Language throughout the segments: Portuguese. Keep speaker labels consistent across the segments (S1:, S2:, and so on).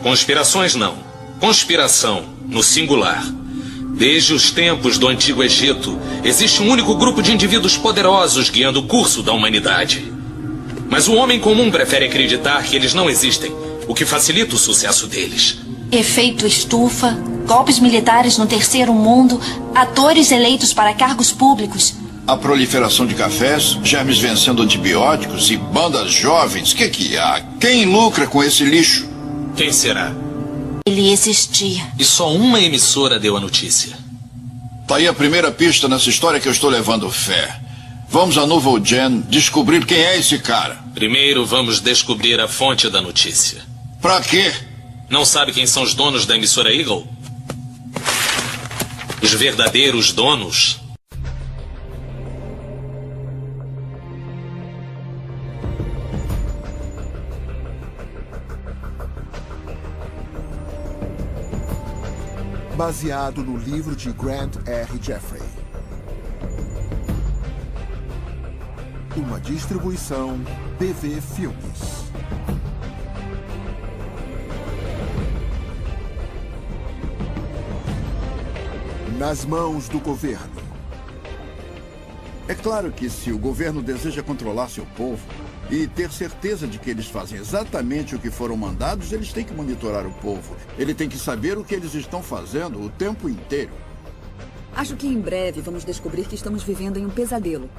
S1: Conspirações não. Conspiração, no singular. Desde os tempos do Antigo Egito, existe um único grupo de indivíduos poderosos guiando o curso da humanidade. Mas o homem comum prefere acreditar que eles não existem, o que facilita o sucesso deles.
S2: Efeito estufa, golpes militares no terceiro mundo, atores eleitos para cargos públicos.
S3: A proliferação de cafés, germes vencendo antibióticos e bandas jovens. Que há? Quem lucra com esse lixo?
S1: Quem será?
S2: Ele existia.
S1: E só uma emissora deu a notícia.
S3: Tá aí a primeira pista nessa história que eu estou levando fé. Vamos a Nouvelle Gen descobrir quem é esse cara.
S1: Primeiro vamos descobrir a fonte da notícia.
S3: Pra quê?
S1: Não sabe quem são os donos da emissora Eagle? Os verdadeiros donos?
S4: Baseado no livro de Grant R. Jeffrey. Uma distribuição BV Filmes. Nas mãos do governo.
S5: É claro que se o governo deseja controlar seu povo e ter certeza de que eles fazem exatamente o que foram mandados, eles têm que monitorar o povo. Ele tem que saber o que eles estão fazendo o tempo inteiro.
S6: Acho que em breve vamos descobrir que estamos vivendo em um pesadelo.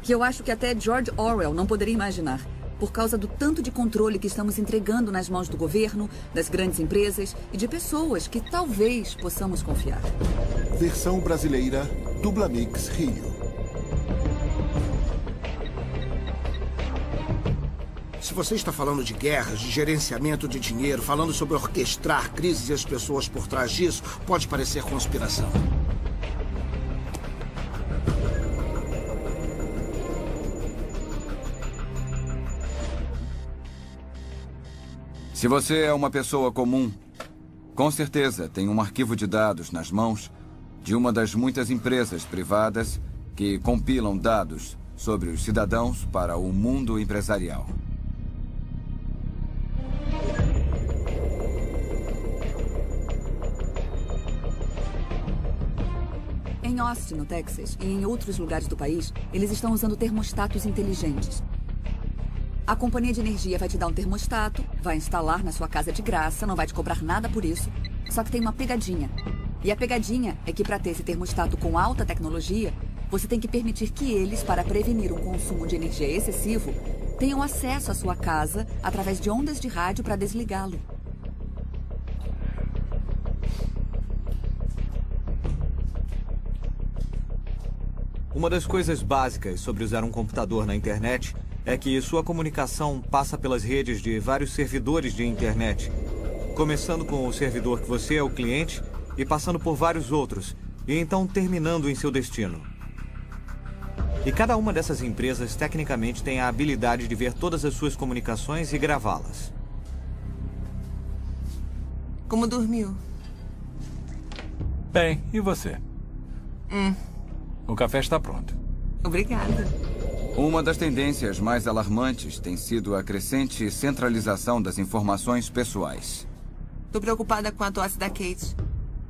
S6: Que eu acho que até George Orwell não poderia imaginar. Por causa do tanto de controle que estamos entregando nas mãos do governo, das grandes empresas e de pessoas que talvez possamos confiar.
S4: Versão brasileira, Dublamix Rio.
S7: Se você está falando de guerras, de gerenciamento de dinheiro, falando sobre orquestrar crises e as pessoas por trás disso, pode parecer conspiração.
S8: Se você é uma pessoa comum, com certeza tem um arquivo de dados nas mãos de uma das muitas empresas privadas que compilam dados sobre os cidadãos para o mundo empresarial.
S6: Em Austin, no Texas, e em outros lugares do país, eles estão usando termostatos inteligentes. A companhia de energia vai te dar um termostato, vai instalar na sua casa de graça, não vai te cobrar nada por isso. Só que tem uma pegadinha. E a pegadinha é que para ter esse termostato com alta tecnologia, você tem que permitir que eles, para prevenir um consumo de energia excessivo, tenham acesso à sua casa através de ondas de rádio para desligá-lo.
S9: Uma das coisas básicas sobre usar um computador na internet é que sua comunicação passa pelas redes de vários servidores de internet, começando com o servidor que você é o cliente e passando por vários outros, e então terminando em seu destino. E cada uma dessas empresas tecnicamente tem a habilidade de ver todas as suas comunicações e gravá-las.
S10: Como dormiu?
S11: Bem, e você? O café está pronto.
S10: Obrigada.
S8: Uma das tendências mais alarmantes tem sido a crescente centralização das informações pessoais.
S10: Tô preocupada com a tosse da Kate.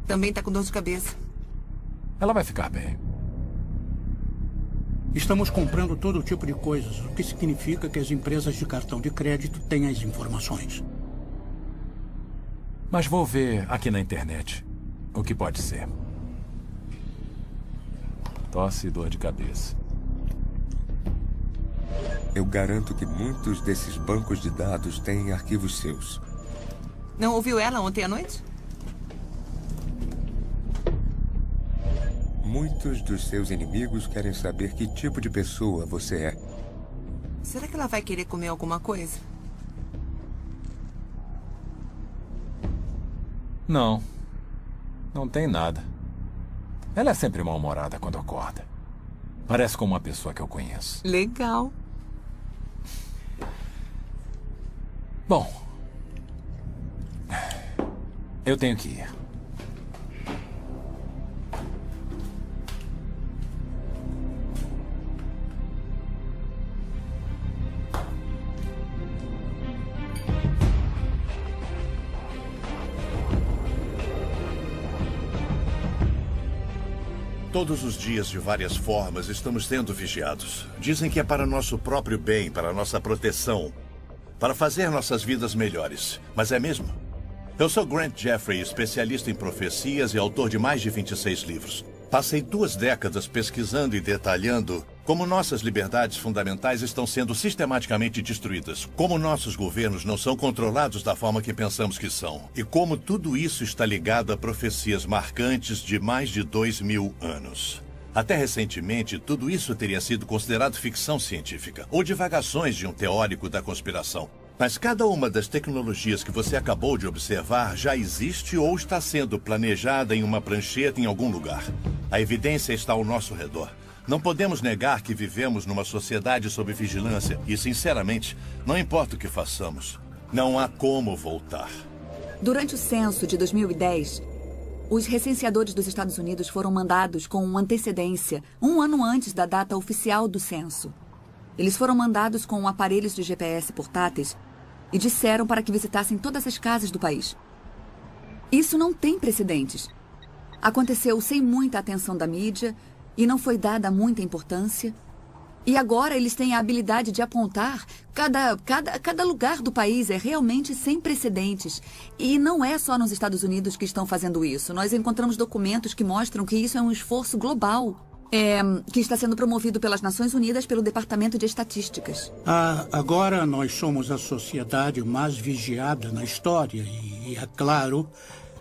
S10: Também tá com dor de cabeça.
S11: Ela vai ficar bem.
S7: Estamos comprando todo tipo de coisas, o que significa que as empresas de cartão de crédito têm as informações.
S11: Mas vou ver aqui na internet o que pode ser. Tosse e dor de cabeça.
S12: Eu garanto que muitos desses bancos de dados têm arquivos seus.
S10: Não ouviu ela ontem à noite?
S12: Muitos dos seus inimigos querem saber que tipo de pessoa você é.
S10: Será que ela vai querer comer alguma coisa?
S11: Não. Não tem nada. Ela é sempre mal-humorada quando acorda. Parece como uma pessoa que eu conheço.
S10: Legal.
S11: Bom, eu tenho que ir.
S13: Todos os dias, de várias formas, estamos sendo vigiados. Dizem que é para nosso próprio bem, para nossa proteção, para fazer nossas vidas melhores. Mas é mesmo? Eu sou Grant Jeffrey, especialista em profecias e autor de mais de 26 livros. Passei 2 décadas pesquisando e detalhando como nossas liberdades fundamentais estão sendo sistematicamente destruídas, como nossos governos não são controlados da forma que pensamos que são, e como tudo isso está ligado a profecias marcantes de mais de 2000 anos. Até recentemente, tudo isso teria sido considerado ficção científica, ou divagações de um teórico da conspiração. Mas cada uma das tecnologias que você acabou de observar já existe ou está sendo planejada em uma prancheta em algum lugar. A evidência está ao nosso redor. Não podemos negar que vivemos numa sociedade sob vigilância e, sinceramente, não importa o que façamos, não há como voltar.
S6: Durante o censo de 2010, os recenseadores dos Estados Unidos foram mandados com antecedência, 1 ano antes da data oficial do censo. Eles foram mandados com aparelhos de GPS portáteis e disseram para que visitassem todas as casas do país. Isso não tem precedentes. Aconteceu sem muita atenção da mídia e não foi dada muita importância. E agora eles têm a habilidade de apontar cada lugar do país. É realmente sem precedentes. E não é só nos Estados Unidos que estão fazendo isso. Nós encontramos documentos que mostram que isso é um esforço global. Que está sendo promovido pelas Nações Unidas pelo Departamento de Estatísticas.
S14: Agora nós somos a sociedade mais vigiada na história e, é claro,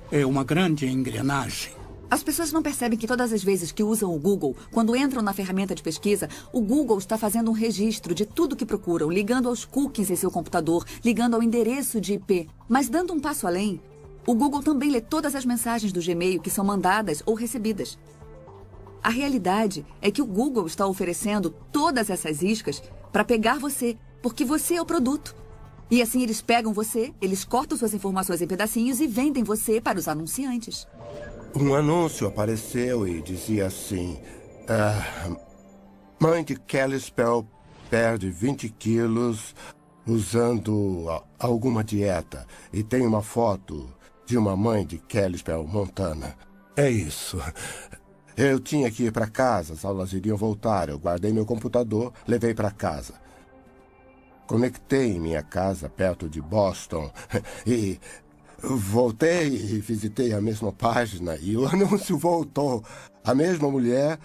S14: é uma grande engrenagem.
S6: As pessoas não percebem que todas as vezes que usam o Google, quando entram na ferramenta de pesquisa, o Google está fazendo um registro de tudo que procuram, ligando aos cookies em seu computador, ligando ao endereço de IP. Mas dando um passo além, o Google também lê todas as mensagens do Gmail que são mandadas ou recebidas. A realidade é que o Google está oferecendo todas essas iscas para pegar você, porque você é o produto. E assim eles pegam você, eles cortam suas informações em pedacinhos e vendem você para os anunciantes.
S15: Um anúncio apareceu e dizia assim: mãe de Kelly Spell perde 20 quilos usando alguma dieta. E tem uma foto de uma mãe de Kelly Spell, Montana. É isso. Eu tinha que ir para casa, as aulas iriam voltar. Eu guardei meu computador, levei para casa. Conectei em minha casa, perto de Boston, e voltei e visitei a mesma página e o anúncio voltou. A mesma mulher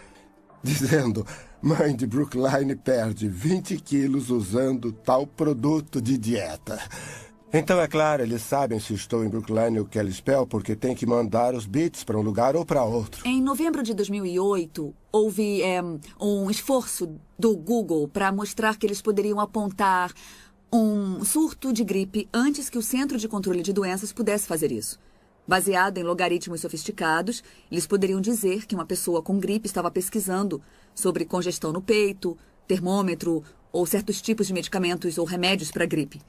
S15: dizendo: mãe de Brookline perde 20 quilos usando tal produto de dieta. Então, é claro, eles sabem se estou em Brookline ou Kelly Spell porque tem que mandar os bits para um lugar ou para outro.
S6: Em novembro de 2008, houve um esforço do Google para mostrar que eles poderiam apontar um surto de gripe antes que o Centro de Controle de Doenças pudesse fazer isso. Baseado em logaritmos sofisticados, eles poderiam dizer que uma pessoa com gripe estava pesquisando sobre congestão no peito, termômetro ou certos tipos de medicamentos ou remédios para gripe.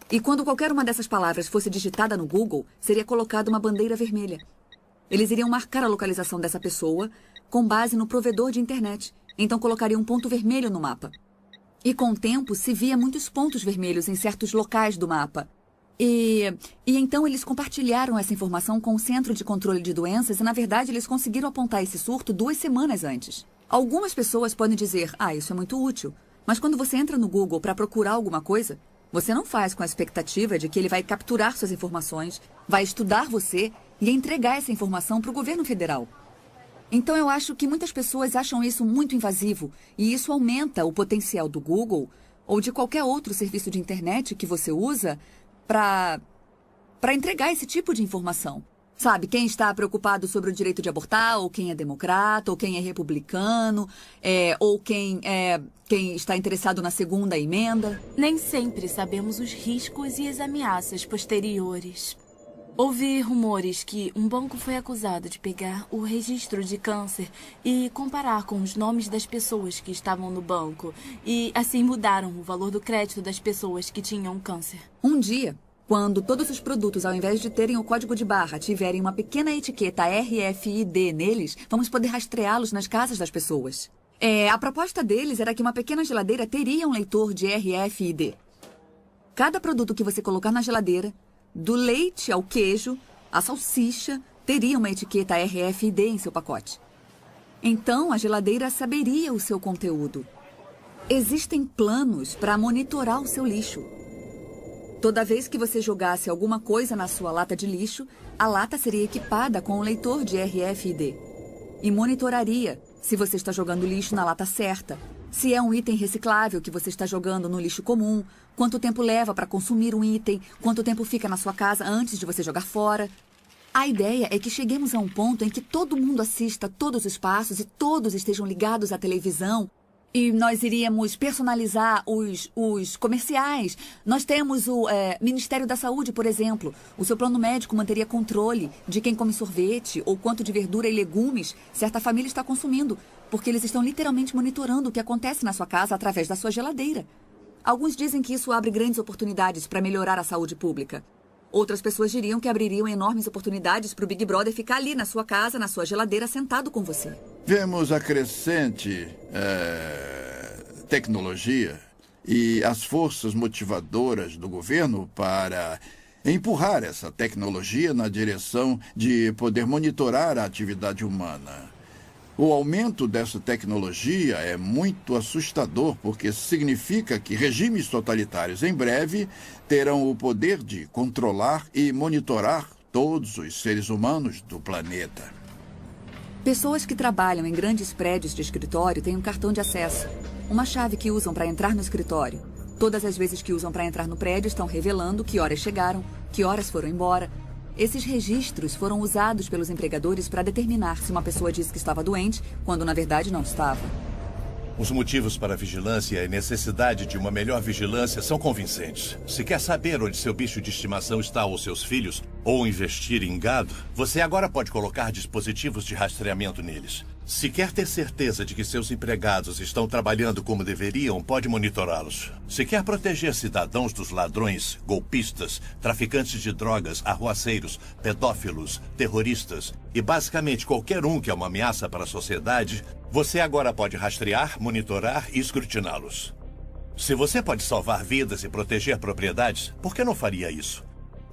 S6: E quando qualquer uma dessas palavras fosse digitada no Google, seria colocada uma bandeira vermelha. Eles iriam marcar a localização dessa pessoa com base no provedor de internet. Então colocariam um ponto vermelho no mapa. E com o tempo se via muitos pontos vermelhos em certos locais do mapa. E então eles compartilharam essa informação com o Centro de Controle de Doenças e, na verdade, eles conseguiram apontar esse surto 2 semanas antes. Algumas pessoas podem dizer: isso é muito útil. Mas quando você entra no Google para procurar alguma coisa, você não faz com a expectativa de que ele vai capturar suas informações, vai estudar você e entregar essa informação para o governo federal. Então eu acho que muitas pessoas acham isso muito invasivo e isso aumenta o potencial do Google ou de qualquer outro serviço de internet que você usa para entregar esse tipo de informação. Sabe, quem está preocupado sobre o direito de abortar, ou quem é democrata, ou quem é republicano, ou quem está interessado na segunda emenda.
S16: Nem sempre sabemos os riscos e as ameaças posteriores. Ouvi rumores que um banco foi acusado de pegar o registro de câncer e comparar com os nomes das pessoas que estavam no banco. E assim mudaram o valor do crédito das pessoas que tinham câncer.
S6: Um dia, quando todos os produtos, ao invés de terem o código de barra, tiverem uma pequena etiqueta RFID neles, vamos poder rastreá-los nas casas das pessoas. A proposta deles era que uma pequena geladeira teria um leitor de RFID. Cada produto que você colocar na geladeira, do leite ao queijo, a salsicha, teria uma etiqueta RFID em seu pacote. Então, a geladeira saberia o seu conteúdo. Existem planos para monitorar o seu lixo. Toda vez que você jogasse alguma coisa na sua lata de lixo, a lata seria equipada com um leitor de RFID e monitoraria se você está jogando lixo na lata certa, se é um item reciclável que você está jogando no lixo comum, quanto tempo leva para consumir um item, quanto tempo fica na sua casa antes de você jogar fora. A ideia é que cheguemos a um ponto em que todo mundo assista todos os passos e todos estejam ligados à televisão. E nós iríamos personalizar os comerciais. Nós temos o Ministério da Saúde, por exemplo. O seu plano médico manteria controle de quem come sorvete ou quanto de verdura e legumes certa família está consumindo, porque eles estão literalmente monitorando o que acontece na sua casa através da sua geladeira. Alguns dizem que isso abre grandes oportunidades para melhorar a saúde pública. Outras pessoas diriam que abririam enormes oportunidades para o Big Brother ficar ali na sua casa, na sua geladeira, sentado com você.
S5: Vemos a crescente tecnologia e as forças motivadoras do governo para empurrar essa tecnologia na direção de poder monitorar a atividade humana. O aumento dessa tecnologia é muito assustador, porque significa que regimes totalitários em breve terão o poder de controlar e monitorar todos os seres humanos do planeta.
S6: Pessoas que trabalham em grandes prédios de escritório têm um cartão de acesso, uma chave que usam para entrar no escritório. Todas as vezes que usam para entrar no prédio estão revelando que horas chegaram, que horas foram embora. Esses registros foram usados pelos empregadores para determinar se uma pessoa disse que estava doente, quando na verdade não estava.
S13: Os motivos para a vigilância e a necessidade de uma melhor vigilância são convincentes. Se quer saber onde seu bicho de estimação está ou seus filhos, ou investir em gado, você agora pode colocar dispositivos de rastreamento neles. Se quer ter certeza de que seus empregados estão trabalhando como deveriam, pode monitorá-los. Se quer proteger cidadãos dos ladrões, golpistas, traficantes de drogas, arruaceiros, pedófilos, terroristas e basicamente qualquer um que é uma ameaça para a sociedade, você agora pode rastrear, monitorar e escrutiná-los. Se você pode salvar vidas e proteger propriedades, por que não faria isso?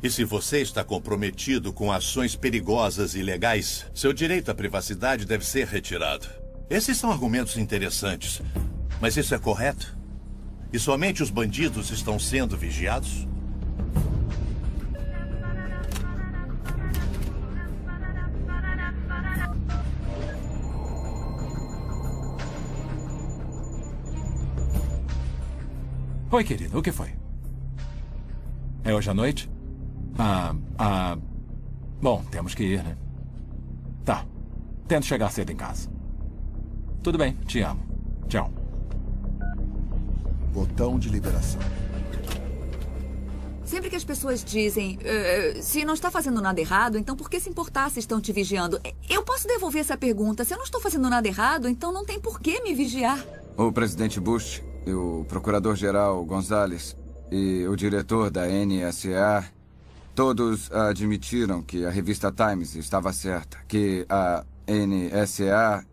S13: E se você está comprometido com ações perigosas e ilegais, seu direito à privacidade deve ser retirado. Esses são argumentos interessantes, mas isso é correto? E somente os bandidos estão sendo vigiados?
S11: Oi, querido, o que foi? É hoje à noite? Bom, temos que ir, né? Tá. Tento chegar cedo em casa. Tudo bem, te amo. Tchau.
S4: Botão de liberação.
S6: Sempre que as pessoas dizem, se não está fazendo nada errado, então por que se importar se estão te vigiando? Eu posso devolver essa pergunta. Se eu não estou fazendo nada errado, então não tem por que me vigiar.
S8: O presidente Bush, o procurador-geral Gonzales e o diretor da NSA... todos admitiram que a revista Times estava certa, que a NSA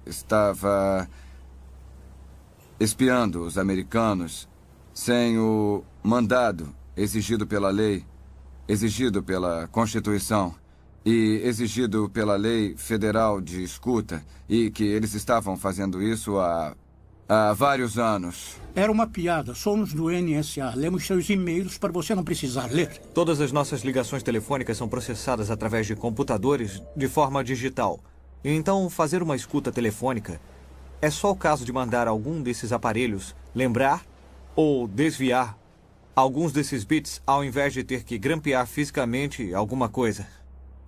S8: estava espiando os americanos sem o mandado exigido pela lei, exigido pela Constituição e exigido pela lei federal de escuta, e que eles estavam fazendo isso há vários anos.
S14: Era uma piada. Somos do NSA. Lemos seus e-mails para você não precisar ler.
S9: Todas as nossas ligações telefônicas são processadas através de computadores de forma digital. E então, fazer uma escuta telefônica é só o caso de mandar algum desses aparelhos lembrar ou desviar alguns desses bits ao invés de ter que grampear fisicamente alguma coisa.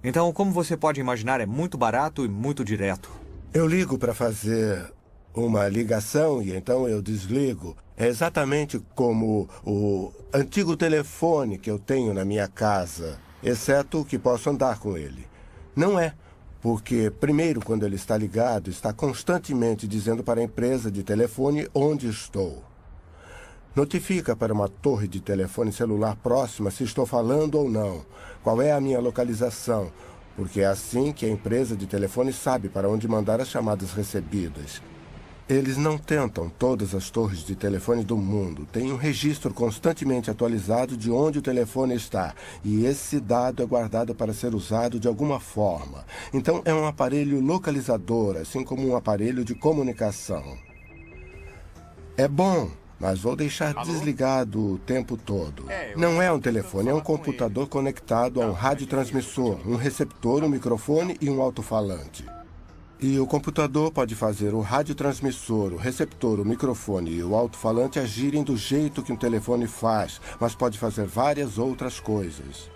S9: Então, como você pode imaginar, é muito barato e muito direto.
S15: Eu ligo para fazer uma ligação e então eu desligo. É exatamente como o antigo telefone que eu tenho na minha casa, exceto que posso andar com ele. Não é, porque primeiro, quando ele está ligado, está constantemente dizendo para a empresa de telefone onde estou. Notifica para uma torre de telefone celular próxima se estou falando ou não, qual é a minha localização, porque é assim que a empresa de telefone sabe para onde mandar as chamadas recebidas. Eles não tentam todas as torres de telefone do mundo. Tem um registro constantemente atualizado de onde o telefone está. E esse dado é guardado para ser usado de alguma forma. Então, é um aparelho localizador, assim como um aparelho de comunicação. É bom, mas vou deixar desligado o tempo todo. Não é um telefone, é um computador conectado a um radiotransmissor, um receptor, um microfone e um alto-falante. E o computador pode fazer o radiotransmissor, o receptor, o microfone e o alto-falante agirem do jeito que um telefone faz, mas pode fazer várias outras coisas.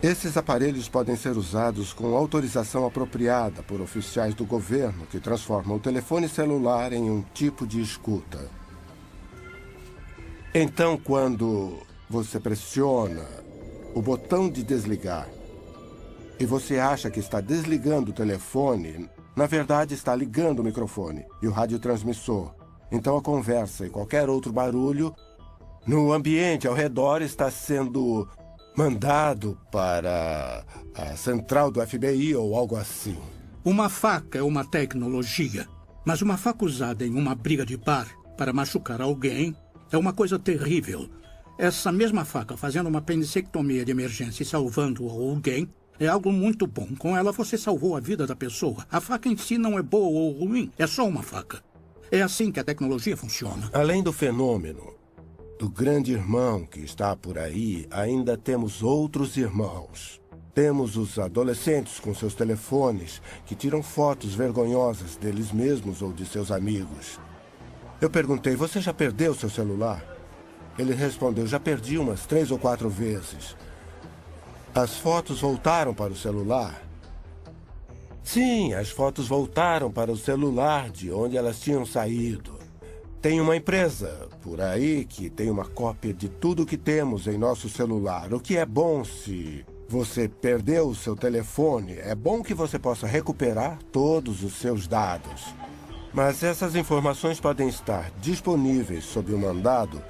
S15: Esses aparelhos podem ser usados com autorização apropriada por oficiais do governo que transformam o telefone celular em um tipo de escuta. Então, quando você pressiona o botão de desligar e você acha que está desligando o telefone, na verdade está ligando o microfone e o radiotransmissor. Então a conversa e qualquer outro barulho no ambiente ao redor está sendo mandado para a central do FBI ou algo assim.
S14: Uma faca é uma tecnologia, mas uma faca usada em uma briga de bar para machucar alguém é uma coisa terrível. Essa mesma faca fazendo uma apendicectomia de emergência e salvando alguém é algo muito bom. Com ela você salvou a vida da pessoa. A faca em si não é boa ou ruim, é só uma faca. É assim que a tecnologia funciona.
S15: Além do fenômeno do grande irmão que está por aí, ainda temos outros irmãos. Temos os adolescentes com seus telefones que tiram fotos vergonhosas deles mesmos ou de seus amigos. Eu perguntei, você já perdeu seu celular? Ele respondeu, já perdi umas 3 ou 4 vezes. As fotos voltaram para o celular? Sim, as fotos voltaram para o celular de onde elas tinham saído. Tem uma empresa por aí que tem uma cópia de tudo que temos em nosso celular. O que é bom se você perdeu o seu telefone, é bom que você possa recuperar todos os seus dados. Mas essas informações podem estar disponíveis sob um mandado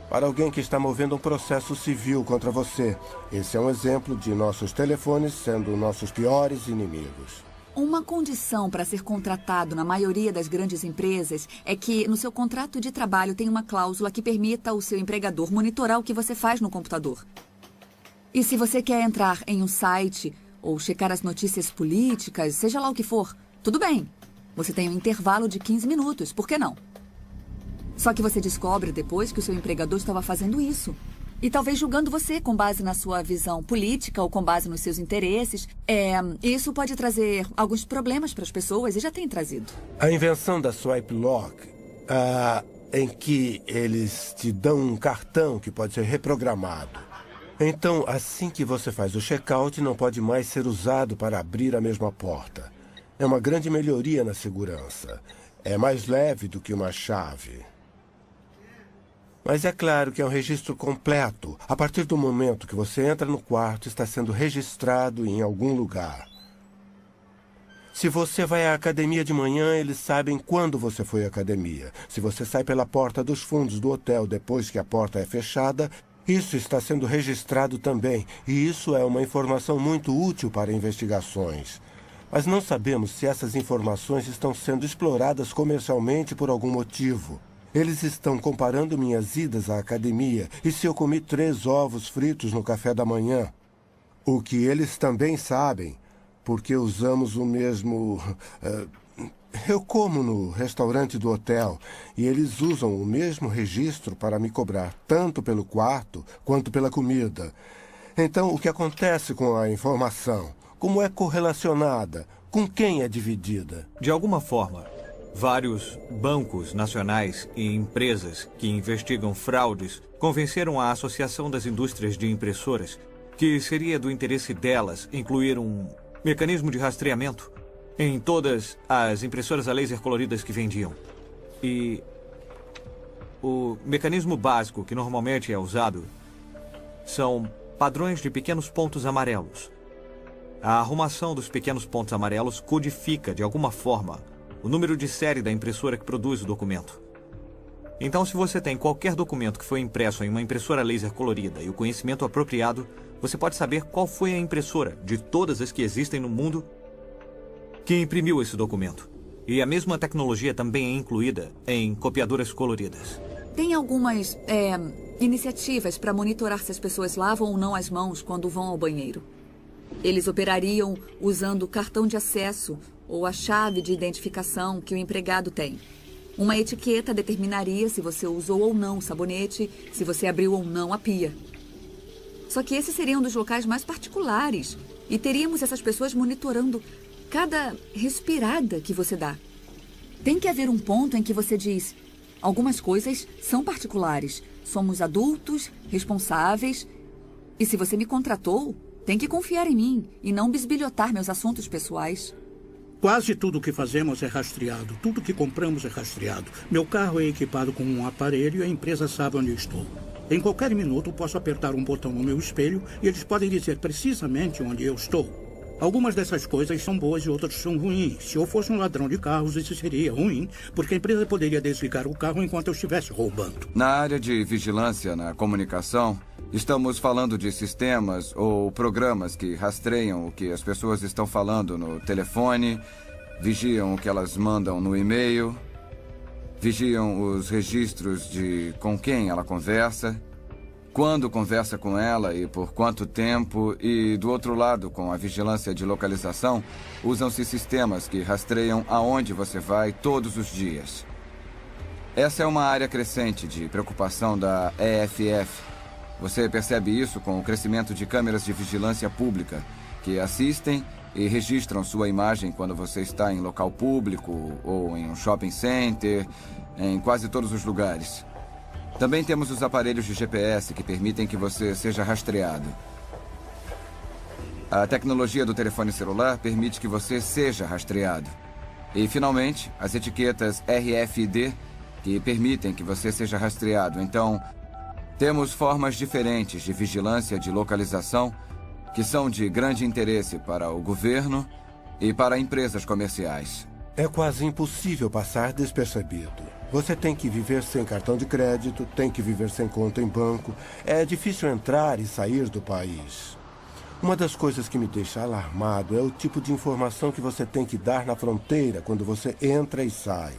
S15: para alguém que está movendo um processo civil contra você. Esse é um exemplo de nossos telefones sendo nossos piores inimigos.
S6: Uma condição para ser contratado na maioria das grandes empresas é que no seu contrato de trabalho tem uma cláusula que permita ao seu empregador monitorar o que você faz no computador. E se você quer entrar em um site ou checar as notícias políticas, seja lá o que for, tudo bem. Você tem um intervalo de 15 minutos, por que não? Só que você descobre depois que o seu empregador estava fazendo isso. E talvez julgando você com base na sua visão política ou com base nos seus interesses. Isso pode trazer alguns problemas para as pessoas e já tem trazido.
S15: A invenção da Swipe Lock, em que eles te dão um cartão que pode ser reprogramado. Então, assim que você faz o check-out, não pode mais ser usado para abrir a mesma porta. É uma grande melhoria na segurança. É mais leve do que uma chave. Mas é claro que é um registro completo. A partir do momento que você entra no quarto, está sendo registrado em algum lugar. Se você vai à academia de manhã, eles sabem quando você foi à academia. Se você sai pela porta dos fundos do hotel depois que a porta é fechada, isso está sendo registrado também. E isso é uma informação muito útil para investigações. Mas não sabemos se essas informações estão sendo exploradas comercialmente por algum motivo. Eles estão comparando minhas idas à academia e se eu comi 3 ovos fritos no café da manhã. O que eles também sabem, porque usamos o mesmo... eu como no restaurante do hotel e eles usam o mesmo registro para me cobrar tanto pelo quarto quanto pela comida. Então, o que acontece com a informação? Como é correlacionada? Com quem é dividida?
S9: De alguma forma, vários bancos nacionais e empresas que investigam fraudes convenceram a Associação das Indústrias de Impressoras que seria do interesse delas incluir um mecanismo de rastreamento em todas as impressoras a laser coloridas que vendiam. E o mecanismo básico que normalmente é usado são padrões de pequenos pontos amarelos. A arrumação dos pequenos pontos amarelos codifica, de alguma forma, o número de série da impressora que produz o documento. Então, se você tem qualquer documento que foi impresso em uma impressora laser colorida e o conhecimento apropriado, você pode saber qual foi a impressora de todas as que existem no mundo que imprimiu esse documento. E a mesma tecnologia também é incluída em copiadoras coloridas.
S6: Tem algumas iniciativas para monitorar se as pessoas lavam ou não as mãos quando vão ao banheiro. Eles operariam usando o cartão de acesso ou a chave de identificação que o empregado tem. Uma etiqueta determinaria se você usou ou não o sabonete, se você abriu ou não a pia. Só que esse seria um dos locais mais particulares e teríamos essas pessoas monitorando cada respirada que você dá. Tem que haver um ponto em que você diz: algumas coisas são particulares, somos adultos, responsáveis, e se você me contratou, tem que confiar em mim e não bisbilhotar meus assuntos pessoais.
S14: Quase tudo o que fazemos é rastreado. Tudo que compramos é rastreado. Meu carro é equipado com um aparelho e a empresa sabe onde eu estou. Em qualquer minuto, posso apertar um botão no meu espelho e eles podem dizer precisamente onde eu estou. Algumas dessas coisas são boas e outras são ruins. Se eu fosse um ladrão de carros, isso seria ruim, porque a empresa poderia desligar o carro enquanto eu estivesse roubando.
S8: Na área de vigilância na comunicação, estamos falando de sistemas ou programas que rastreiam o que as pessoas estão falando no telefone, vigiam o que elas mandam no e-mail, vigiam os registros de com quem ela conversa, quando conversa com ela e por quanto tempo. E do outro lado, com a vigilância de localização, usam-se sistemas que rastreiam aonde você vai todos os dias. Essa é uma área crescente de preocupação da EFF. Você percebe isso com o crescimento de câmeras de vigilância pública, que assistem e registram sua imagem quando você está em local público ou em um shopping center, em quase todos os lugares. Também temos os aparelhos de GPS que permitem que você seja rastreado. A tecnologia do telefone celular permite que você seja rastreado. E, finalmente, as etiquetas RFID que permitem que você seja rastreado. Então, temos formas diferentes de vigilância de localização que são de grande interesse para o governo e para empresas comerciais.
S15: É quase impossível passar despercebido. Você tem que viver sem cartão de crédito, tem que viver sem conta em banco. É difícil entrar e sair do país. Uma das coisas que me deixa alarmado é o tipo de informação que você tem que dar na fronteira quando você entra e sai.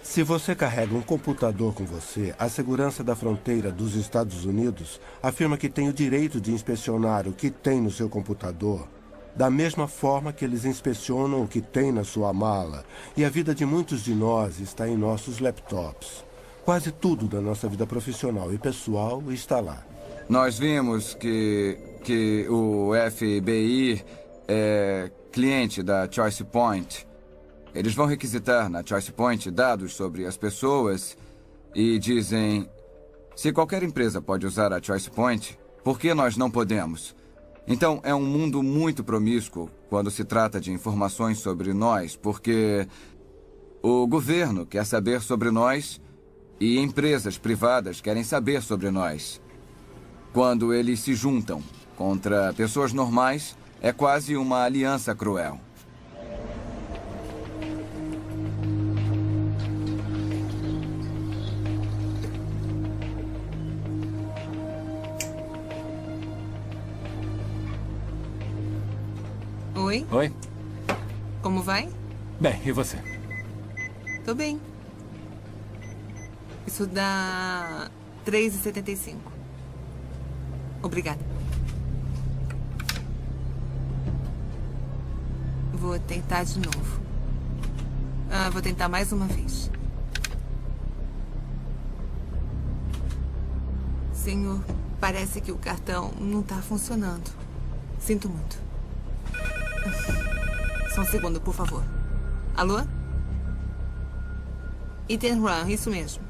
S15: Se você carrega um computador com você, a segurança da fronteira dos Estados Unidos afirma que tem o direito de inspecionar o que tem no seu computador, da mesma forma que eles inspecionam o que tem na sua mala. E a vida de muitos de nós está em nossos laptops. Quase tudo da nossa vida profissional e pessoal está lá.
S8: Nós vimos que o FBI é cliente da Choice Point. Eles vão requisitar na Choice Point dados sobre as pessoas e dizem: se qualquer empresa pode usar a Choice Point, por que nós não podemos? Então, é um mundo muito promíscuo quando se trata de informações sobre nós, porque o governo quer saber sobre nós e empresas privadas querem saber sobre nós. Quando eles se juntam contra pessoas normais, é quase uma aliança cruel.
S10: Oi?
S11: Oi?
S10: Como vai?
S11: Bem, e você?
S10: Tô bem. Isso dá R$3,75. Obrigada. Vou tentar de novo. Vou tentar mais uma vez. Senhor, parece que o cartão não tá funcionando. Sinto muito. Só um segundo, por favor. Alô? Ethan Run, isso mesmo.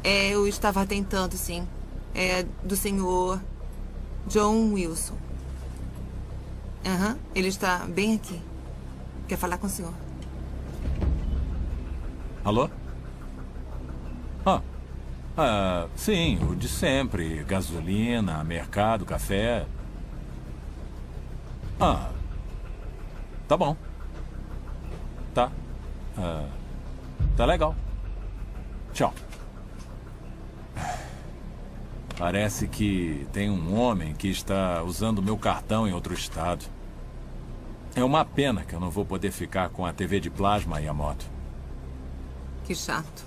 S10: Eu estava tentando, sim. É do senhor John Wilson. Ele está bem aqui. Quer falar com o senhor?
S11: Alô? Sim, o de sempre. Gasolina, mercado, café. Tá bom. Tá. Tá legal. Tchau. Parece que tem um homem que está usando meu cartão em outro estado. É uma pena que eu não vou poder ficar com a TV de plasma e a moto.
S10: Que chato.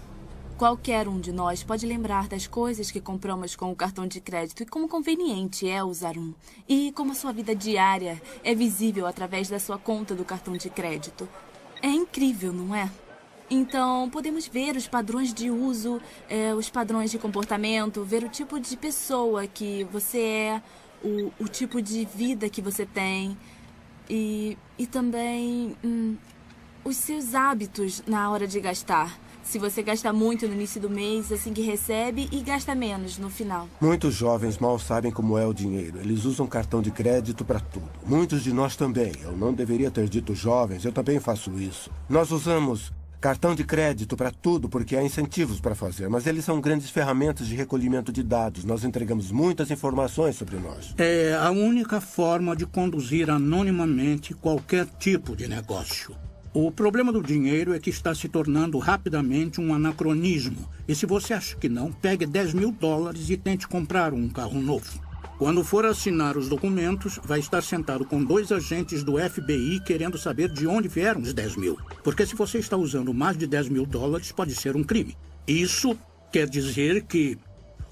S16: Qualquer um de nós pode lembrar das coisas que compramos com o cartão de crédito e como conveniente é usar um. E como a sua vida diária é visível através da sua conta do cartão de crédito. É incrível, não é? Então, podemos ver os padrões de uso, os padrões de comportamento, ver o tipo de pessoa que você é, o tipo de vida que você tem e também os seus hábitos na hora de gastar. Se você gasta muito no início do mês, assim que recebe, e gasta menos no final.
S15: Muitos jovens mal sabem como é o dinheiro. Eles usam cartão de crédito para tudo. Muitos de nós também. Eu não deveria ter dito jovens, eu também faço isso. Nós usamos cartão de crédito para tudo porque há incentivos para fazer, mas eles são grandes ferramentas de recolhimento de dados. Nós entregamos muitas informações sobre nós.
S14: É a única forma de conduzir anonimamente qualquer tipo de negócio. O problema do dinheiro é que está se tornando rapidamente um anacronismo. E se você acha que não, pegue $10.000 e tente comprar um carro novo. Quando for assinar os documentos, vai estar sentado com 2 agentes do FBI querendo saber de onde vieram os 10 mil. Porque se você está usando mais de $10.000, pode ser um crime. Isso quer dizer que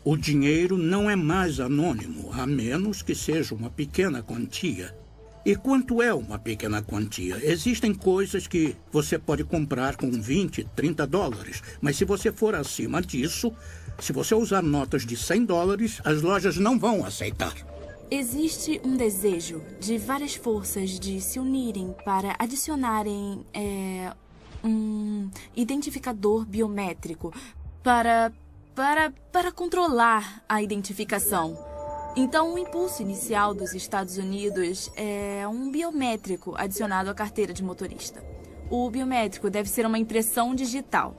S14: o dinheiro não é mais anônimo, a menos que seja uma pequena quantia. E quanto é uma pequena quantia? Existem coisas que você pode comprar com $20, $30, mas se você for acima disso, se você usar notas de $100, as lojas não vão aceitar.
S16: Existe um desejo de várias forças de se unirem para adicionarem um identificador biométrico para controlar a identificação. Então, o impulso inicial dos Estados Unidos é um biométrico adicionado à carteira de motorista. O biométrico deve ser uma impressão digital.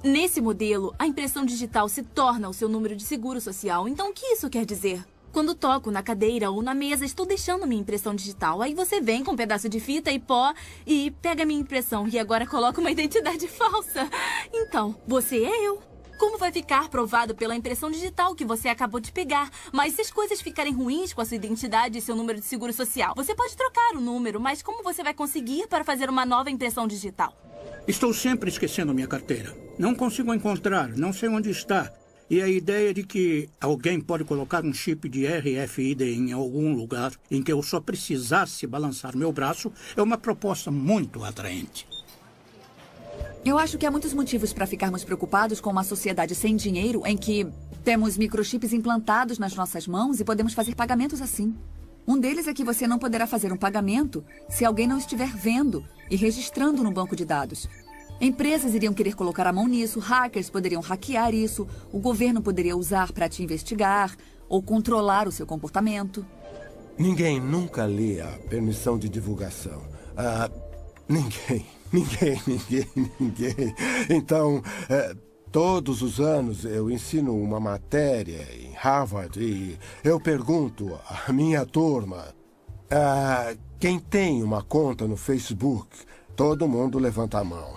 S16: Nesse modelo, a impressão digital se torna o seu número de seguro social. Então, o que isso quer dizer? Quando toco na cadeira ou na mesa, estou deixando minha impressão digital. Aí você vem com um pedaço de fita e pó e pega minha impressão e agora coloca uma identidade falsa. Então, você é eu. Como vai ficar provado pela impressão digital que você acabou de pegar? Mas se as coisas ficarem ruins com a sua identidade e seu número de seguro social, você pode trocar o número, mas como você vai conseguir para fazer uma nova impressão digital?
S14: Estou sempre esquecendo minha carteira. Não consigo encontrar, não sei onde está. E a ideia de que alguém pode colocar um chip de RFID em algum lugar em que eu só precisasse balançar meu braço é uma proposta muito atraente.
S6: Eu acho que há muitos motivos para ficarmos preocupados com uma sociedade sem dinheiro em que temos microchips implantados nas nossas mãos e podemos fazer pagamentos assim. Um deles é que você não poderá fazer um pagamento se alguém não estiver vendo e registrando no banco de dados. Empresas iriam querer colocar a mão nisso, hackers poderiam hackear isso, o governo poderia usar para te investigar ou controlar o seu comportamento.
S15: Ninguém nunca lê a permissão de divulgação. Ninguém. Então, todos os anos eu ensino uma matéria em Harvard e eu pergunto à minha turma, quem tem uma conta no Facebook? Todo mundo levanta a mão.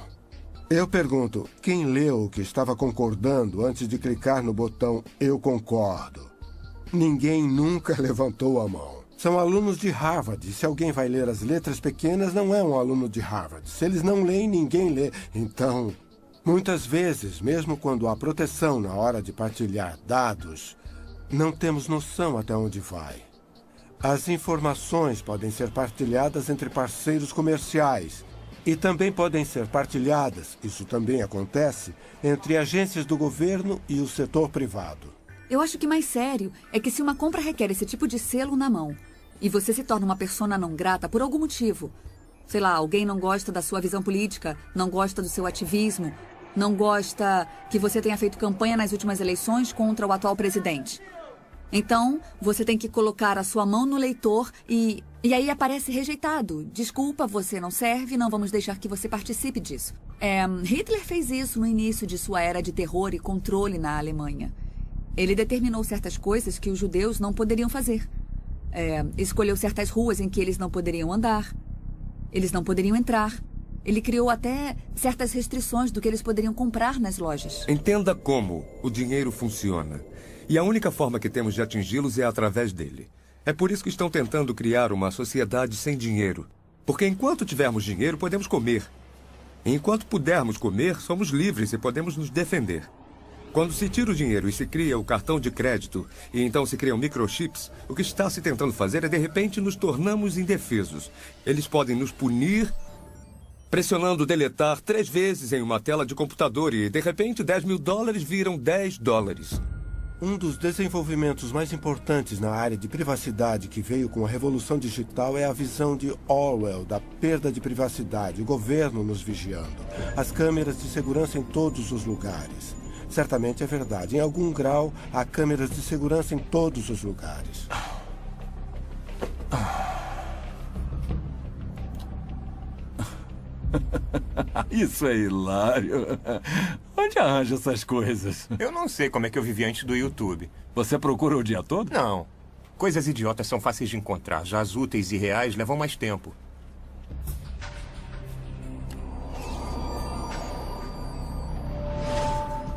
S15: Eu pergunto, quem leu o que estava concordando antes de clicar no botão Eu concordo? Ninguém nunca levantou a mão. São alunos de Harvard. Se alguém vai ler as letras pequenas, não é um aluno de Harvard. Se eles não leem, ninguém lê. Então, muitas vezes, mesmo quando há proteção na hora de partilhar dados, não temos noção até onde vai. As informações podem ser partilhadas entre parceiros comerciais e também podem ser partilhadas, isso também acontece, entre agências do governo e o setor privado.
S6: Eu acho que mais sério é que se uma compra requer esse tipo de selo na mão e você se torna uma persona não grata por algum motivo, sei lá, alguém não gosta da sua visão política, não gosta do seu ativismo, não gosta que você tenha feito campanha nas últimas eleições contra o atual presidente. Então, você tem que colocar a sua mão no leitor e aí aparece rejeitado. Desculpa, você não serve, não vamos deixar que você participe disso. Hitler fez isso no início de sua era de terror e controle na Alemanha. Ele determinou certas coisas que os judeus não poderiam fazer. Escolheu certas ruas em que eles não poderiam andar. Eles não poderiam entrar. Ele criou até certas restrições do que eles poderiam comprar nas lojas.
S12: Entenda como o dinheiro funciona. E a única forma que temos de atingi-los é através dele. É por isso que estão tentando criar uma sociedade sem dinheiro. Porque enquanto tivermos dinheiro, podemos comer. E enquanto pudermos comer, somos livres e podemos nos defender. Quando se tira o dinheiro e se cria o cartão de crédito, e então se criam microchips, o que está se tentando fazer é, de repente, nos tornamos indefesos. Eles podem nos punir pressionando deletar 3 vezes em uma tela de computador e, de repente, $10.000 viram $10.
S15: Um dos desenvolvimentos mais importantes na área de privacidade que veio com a revolução digital é a visão de Orwell da perda de privacidade, o governo nos vigiando, as câmeras de segurança em todos os lugares. Certamente é verdade. Em algum grau, há câmeras de segurança em todos os lugares.
S11: Isso é hilário. Onde arranja essas coisas?
S17: Eu não sei como é que eu vivi antes do YouTube.
S11: Você procura o dia todo?
S17: Não. Coisas idiotas são fáceis de encontrar. Já as úteis e reais levam mais tempo.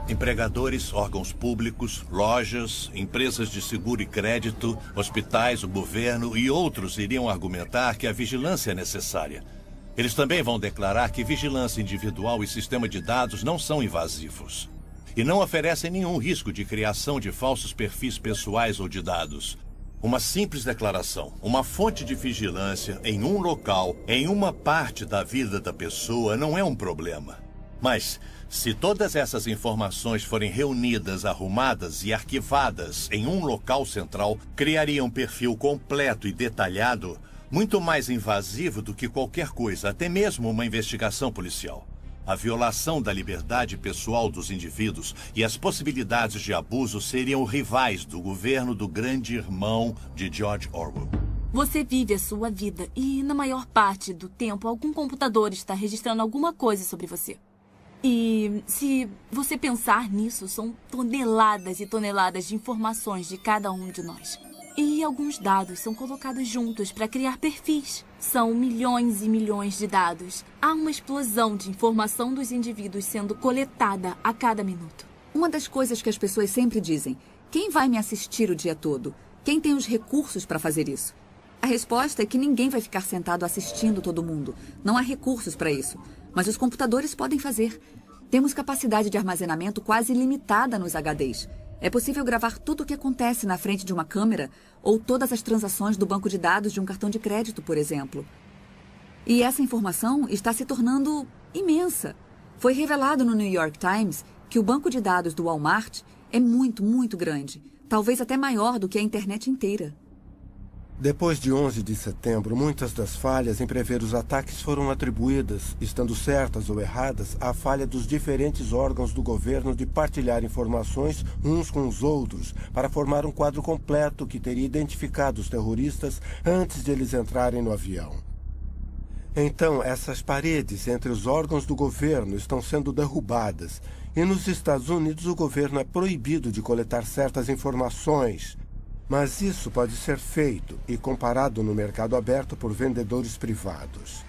S13: Empregadores, órgãos públicos, lojas, empresas de seguro e crédito, hospitais, o governo e outros iriam argumentar que a vigilância é necessária. Eles também vão declarar que vigilância individual e sistema de dados não são invasivos. E não oferecem nenhum risco de criação de falsos perfis pessoais ou de dados. Uma simples declaração, uma fonte de vigilância em um local, em uma parte da vida da pessoa, não é um problema. Mas, se todas essas informações forem reunidas, arrumadas e arquivadas em um local central, criaria um perfil completo e detalhado, muito mais invasivo do que qualquer coisa, até mesmo uma investigação policial. A violação da liberdade pessoal dos indivíduos e as possibilidades de abuso seriam rivais do governo do grande irmão de George Orwell.
S16: Você vive a sua vida e, na maior parte do tempo, algum computador está registrando alguma coisa sobre você. E se você pensar nisso, são toneladas e toneladas de informações de cada um de nós. E alguns dados são colocados juntos para criar perfis. São milhões e milhões de dados. Há uma explosão de informação dos indivíduos sendo coletada a cada minuto.
S6: Uma das coisas que as pessoas sempre dizem: quem vai me assistir o dia todo? Quem tem os recursos para fazer isso? A resposta é que ninguém vai ficar sentado assistindo todo mundo. Não há recursos para isso. Mas os computadores podem fazer. Temos capacidade de armazenamento quase ilimitada nos HDs. É possível gravar tudo o que acontece na frente de uma câmera ou todas as transações do banco de dados de um cartão de crédito, por exemplo. E essa informação está se tornando imensa. Foi revelado no New York Times que o banco de dados do Walmart é muito, muito grande. Talvez até maior do que a internet inteira.
S15: Depois de 11 de setembro, muitas das falhas em prever os ataques foram atribuídas, estando certas ou erradas, à falha dos diferentes órgãos do governo de partilhar informações uns com os outros para formar um quadro completo que teria identificado os terroristas antes de eles entrarem no avião. Então, essas paredes entre os órgãos do governo estão sendo derrubadas e nos Estados Unidos o governo é proibido de coletar certas informações. Mas isso pode ser feito e comparado no mercado aberto por vendedores privados.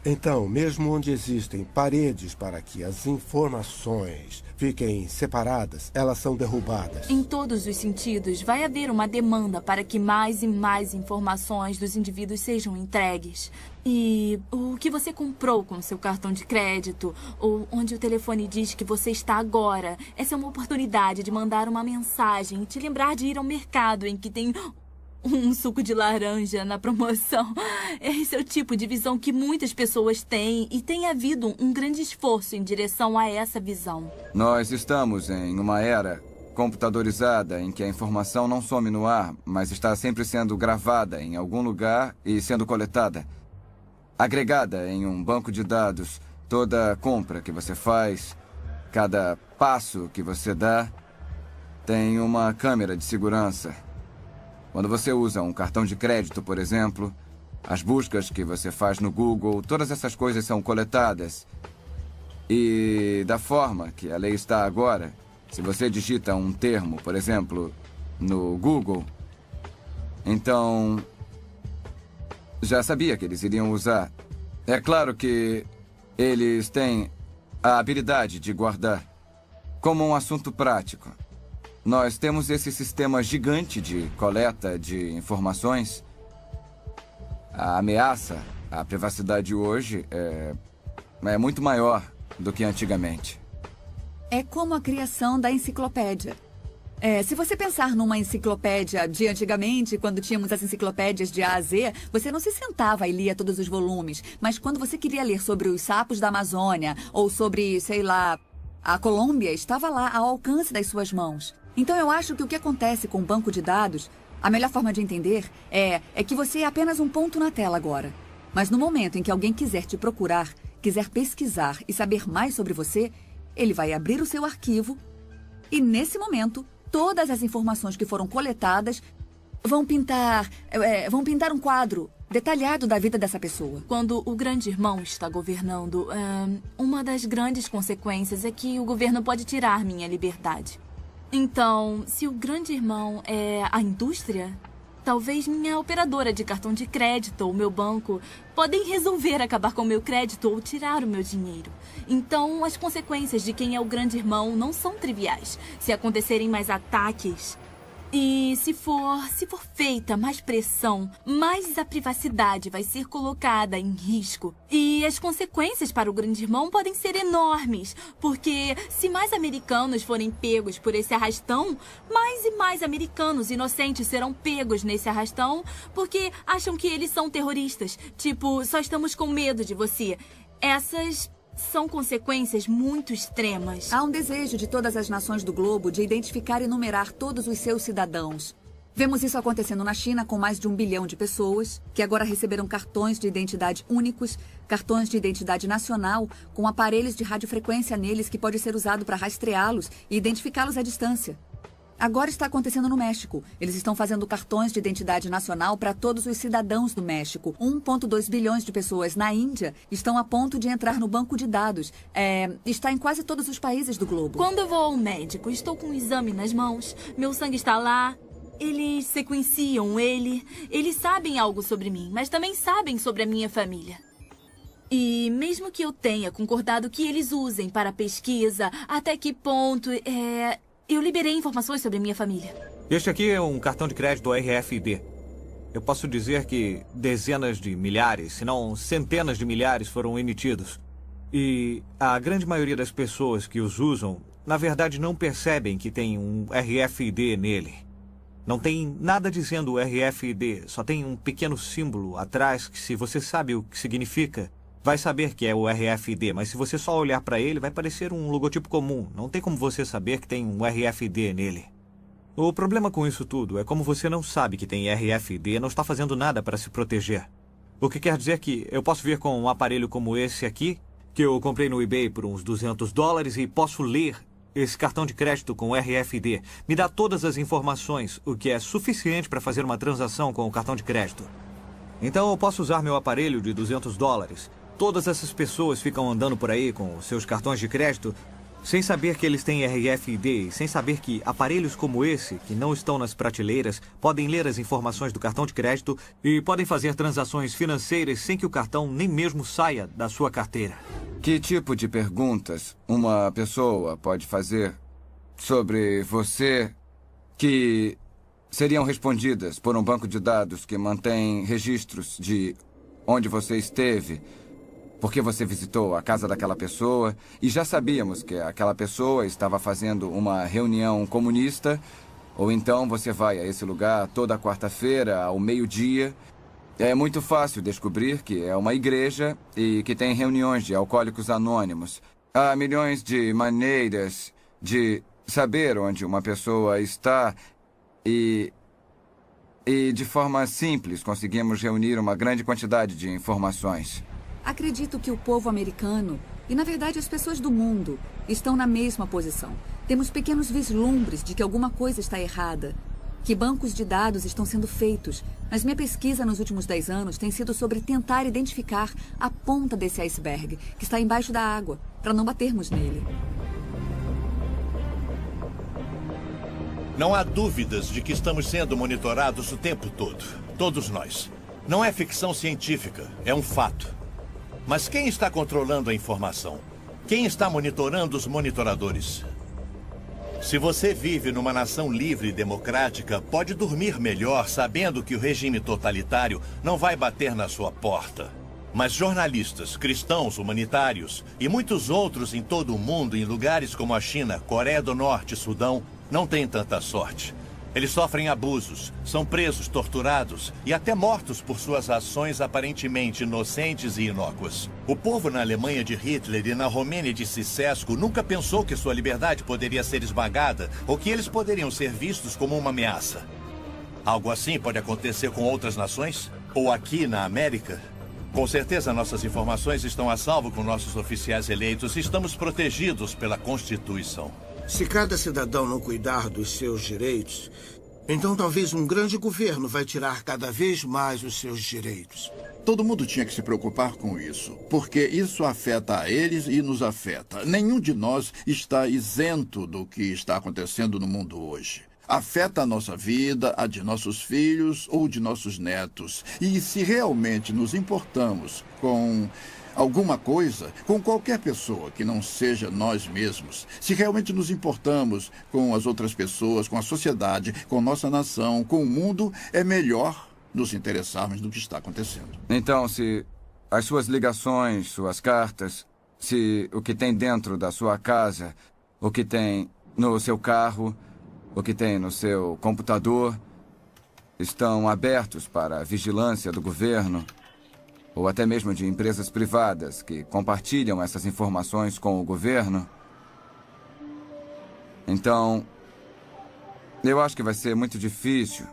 S15: Então, mesmo onde existem paredes para que as informações fiquem separadas, elas são derrubadas.
S16: Em todos os sentidos, vai haver uma demanda para que mais e mais informações dos indivíduos sejam entregues. E o que você comprou com seu cartão de crédito, ou onde o telefone diz que você está agora, essa é uma oportunidade de mandar uma mensagem e te lembrar de ir ao mercado em que tem um suco de laranja na promoção. Esse é o tipo de visão que muitas pessoas têm e tem havido um grande esforço em direção a essa visão.
S8: Nós estamos em uma era computadorizada em que a informação não some no ar, mas está sempre sendo gravada em algum lugar e sendo coletada. Agregada em um banco de dados, toda compra que você faz, cada passo que você dá, tem uma câmera de segurança. Quando você usa um cartão de crédito, por exemplo, as buscas que você faz no Google, todas essas coisas são coletadas. E da forma que a lei está agora, se você digita um termo, por exemplo, no Google, então já sabia que eles iriam usar. É claro que eles têm a habilidade de guardar como um assunto prático. Nós temos esse sistema gigante de coleta de informações. A ameaça A privacidade hoje é muito maior do que antigamente.
S6: É como a criação da enciclopédia. Se você pensar numa enciclopédia de antigamente, quando tínhamos as enciclopédias de A a Z, você não se sentava e lia todos os volumes. Mas quando você queria ler sobre os sapos da Amazônia, ou sobre, sei lá, a Colômbia, estava lá ao alcance das suas mãos. Então eu acho que o que acontece com o banco de dados, a melhor forma de entender é que você é apenas um ponto na tela agora. Mas no momento em que alguém quiser te procurar, quiser pesquisar e saber mais sobre você, ele vai abrir o seu arquivo e, nesse momento, todas as informações que foram coletadas vão pintar um quadro detalhado da vida dessa pessoa.
S16: Quando o grande irmão está governando, uma das grandes consequências é que o governo pode tirar minha liberdade. Então, se o grande irmão é a indústria, talvez minha operadora de cartão de crédito ou meu banco podem resolver acabar com o meu crédito ou tirar o meu dinheiro. Então, as consequências de quem é o grande irmão não são triviais. Se acontecerem mais ataques e se for feita mais pressão, mais a privacidade vai ser colocada em risco. E as consequências para o grande irmão podem ser enormes, porque se mais americanos forem pegos por esse arrastão, mais e mais americanos inocentes serão pegos nesse arrastão porque acham que eles são terroristas. Tipo, só estamos com medo de você. Essas são consequências muito extremas.
S6: Há um desejo de todas as nações do globo de identificar e numerar todos os seus cidadãos. Vemos isso acontecendo na China com mais de 1 bilhão de pessoas, que agora receberam cartões de identidade únicos, cartões de identidade nacional, com aparelhos de radiofrequência neles que pode ser usado para rastreá-los e identificá-los à distância. Agora está acontecendo no México. Eles estão fazendo cartões de identidade nacional para todos os cidadãos do México. 1,2 bilhões de pessoas na Índia estão a ponto de entrar no banco de dados. Está em quase todos os países do globo.
S16: Quando eu vou ao médico, estou com um exame nas mãos, meu sangue está lá, eles sequenciam eles sabem algo sobre mim, mas também sabem sobre a minha família. E mesmo que eu tenha concordado que eles usem para pesquisa, até que ponto eu liberei informações sobre a minha família.
S9: Este aqui é um cartão de crédito RFID. Eu posso dizer que dezenas de milhares, se não centenas de milhares foram emitidos. E a grande maioria das pessoas que os usam, na verdade, não percebem que tem um RFID nele. Não tem nada dizendo RFID, só tem um pequeno símbolo atrás que, se você sabe o que significa, vai saber que é o RFID, mas se você só olhar para ele, vai parecer um logotipo comum. Não tem como você saber que tem um RFID nele. O problema com isso tudo é como você não sabe que tem RFID, não está fazendo nada para se proteger. O que quer dizer que eu posso vir com um aparelho como esse aqui, que eu comprei no eBay por uns $200 e posso ler esse cartão de crédito com RFID. Me dá todas as informações, o que é suficiente para fazer uma transação com o cartão de crédito. Então eu posso usar meu aparelho de $200. Todas essas pessoas ficam andando por aí com seus cartões de crédito sem saber que eles têm RFID, sem saber que aparelhos como esse, que não estão nas prateleiras, podem ler as informações do cartão de crédito e podem fazer transações financeiras sem que o cartão nem mesmo saia da sua carteira.
S8: Que tipo de perguntas uma pessoa pode fazer sobre você que seriam respondidas por um banco de dados que mantém registros de onde você esteve, porque você visitou a casa daquela pessoa e já sabíamos que aquela pessoa estava fazendo uma reunião comunista, ou então você vai a esse lugar toda quarta-feira ao meio-dia. É muito fácil descobrir que é uma igreja e que tem reuniões de alcoólicos anônimos. Há milhões de maneiras de saber onde uma pessoa está e de forma simples conseguimos reunir uma grande quantidade de informações.
S6: Acredito que o povo americano, e na verdade as pessoas do mundo, estão na mesma posição. Temos pequenos vislumbres de que alguma coisa está errada, que bancos de dados estão sendo feitos. Mas minha pesquisa nos últimos 10 anos tem sido sobre tentar identificar a ponta desse iceberg, que está embaixo da água, para não batermos nele.
S13: Não há dúvidas de que estamos sendo monitorados o tempo todo. Todos nós. Não é ficção científica, é um fato. Mas quem está controlando a informação? Quem está monitorando os monitoradores? Se você vive numa nação livre e democrática, pode dormir melhor sabendo que o regime totalitário não vai bater na sua porta. Mas jornalistas, cristãos, humanitários e muitos outros em todo o mundo, em lugares como a China, Coreia do Norte e Sudão, não têm tanta sorte. Eles sofrem abusos, são presos, torturados e até mortos por suas ações aparentemente inocentes e inócuas. O povo na Alemanha de Hitler e na Romênia de Ceausescu nunca pensou que sua liberdade poderia ser esmagada ou que eles poderiam ser vistos como uma ameaça. Algo assim pode acontecer com outras nações? Ou aqui na América? Com certeza nossas informações estão a salvo com nossos oficiais eleitos e estamos protegidos pela Constituição.
S7: Se cada cidadão não cuidar dos seus direitos, então talvez um grande governo vai tirar cada vez mais os seus direitos.
S5: Todo mundo tinha que se preocupar com isso, porque isso afeta a eles e nos afeta. Nenhum de nós está isento do que está acontecendo no mundo hoje. Afeta a nossa vida, a de nossos filhos ou de nossos netos. E se realmente nos importamos com alguma coisa, com qualquer pessoa que não seja nós mesmos, se realmente nos importamos com as outras pessoas, com a sociedade, com nossa nação, com o mundo, é melhor nos interessarmos no que está acontecendo.
S8: Então, se as suas ligações, suas cartas, se o que tem dentro da sua casa, o que tem no seu carro, o que tem no seu computador, estão abertos para a vigilância do governo, ou até mesmo de empresas privadas que compartilham essas informações com o governo, então, eu acho que vai ser muito difícil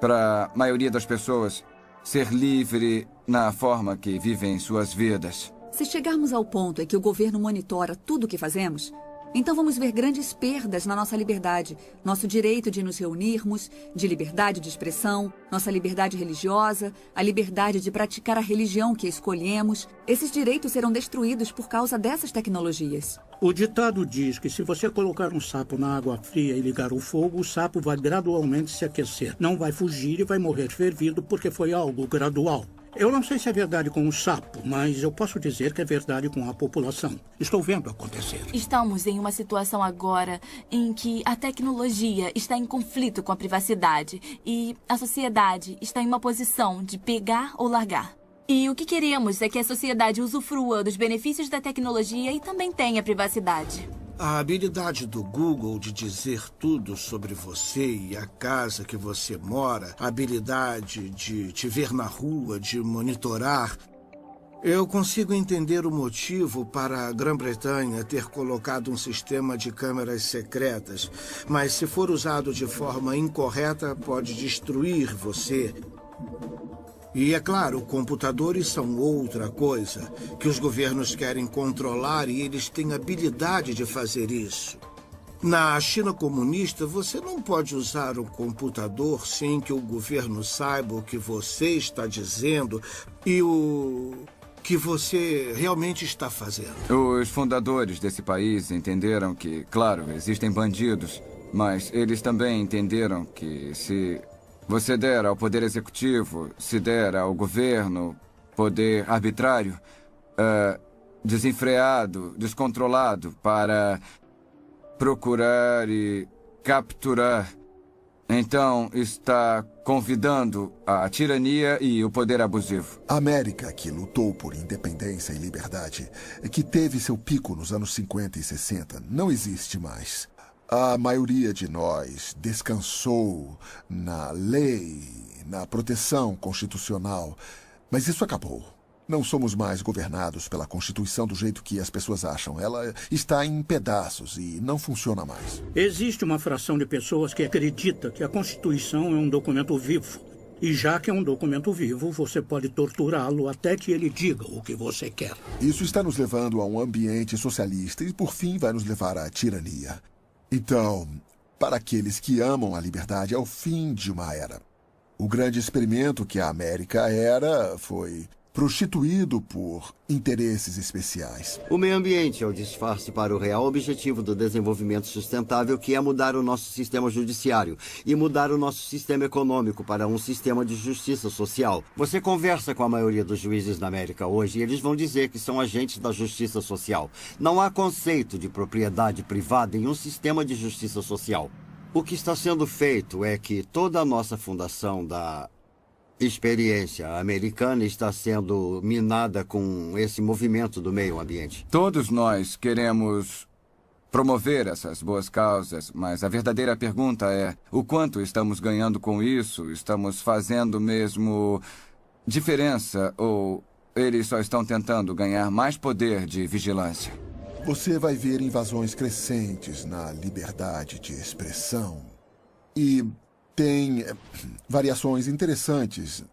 S8: para a maioria das pessoas ser livre na forma que vivem suas vidas.
S6: Se chegarmos ao ponto em que o governo monitora tudo o que fazemos, então vamos ver grandes perdas na nossa liberdade, nosso direito de nos reunirmos, de liberdade de expressão, nossa liberdade religiosa, a liberdade de praticar a religião que escolhemos. Esses direitos serão destruídos por causa dessas tecnologias.
S14: O ditado diz que se você colocar um sapo na água fria e ligar o fogo, o sapo vai gradualmente se aquecer. Não vai fugir e vai morrer fervido porque foi algo gradual. Eu não sei se é verdade com o sapo, mas eu posso dizer que é verdade com a população. Estou vendo acontecer.
S16: Estamos em uma situação agora em que a tecnologia está em conflito com a privacidade e a sociedade está em uma posição de pegar ou largar. E o que queremos é que a sociedade usufrua dos benefícios da tecnologia e também tenha privacidade.
S7: A habilidade do Google de dizer tudo sobre você e a casa que você mora, a habilidade de te ver na rua, de monitorar. Eu consigo entender o motivo para a Grã-Bretanha ter colocado um sistema de câmeras secretas, mas se for usado de forma incorreta, pode destruir você. E, é claro, computadores são outra coisa, que os governos querem controlar e eles têm habilidade de fazer isso. Na China comunista, você não pode usar um computador sem que o governo saiba o que você está dizendo e o que você realmente está fazendo.
S8: Os fundadores desse país entenderam que, claro, existem bandidos, mas eles também entenderam que se você der ao poder executivo, se der ao governo poder arbitrário, desenfreado, descontrolado para procurar e capturar, então está convidando a tirania e o poder abusivo.
S4: A América, que lutou por independência e liberdade, que teve seu pico nos anos 50 e 60, não existe mais. A maioria de nós descansou na lei, na proteção constitucional, mas isso acabou. Não somos mais governados pela Constituição do jeito que as pessoas acham. Ela está em pedaços e não funciona mais.
S14: Existe uma fração de pessoas que acredita que a Constituição é um documento vivo. E já que é um documento vivo, você pode torturá-lo até que ele diga o que você quer.
S4: Isso está nos levando a um ambiente socialista e, por fim, vai nos levar à tirania. Então, para aqueles que amam a liberdade, é o fim de uma era. O grande experimento que a América era foi prostituído por interesses especiais.
S18: O meio ambiente é o disfarce para o real objetivo do desenvolvimento sustentável, que é mudar o nosso sistema judiciário e mudar o nosso sistema econômico para um sistema de justiça social. Você conversa com a maioria dos juízes na América hoje e eles vão dizer que são agentes da justiça social. Não há conceito de propriedade privada em um sistema de justiça social. O que está sendo feito é que toda a nossa fundação da experiência americana está sendo minada com esse movimento do meio ambiente.
S8: Todos nós queremos promover essas boas causas, mas a verdadeira pergunta é: o quanto estamos ganhando com isso? Estamos fazendo mesmo diferença ou eles só estão tentando ganhar mais poder de vigilância?
S4: Você vai ver invasões crescentes na liberdade de expressão. E tem variações interessantes.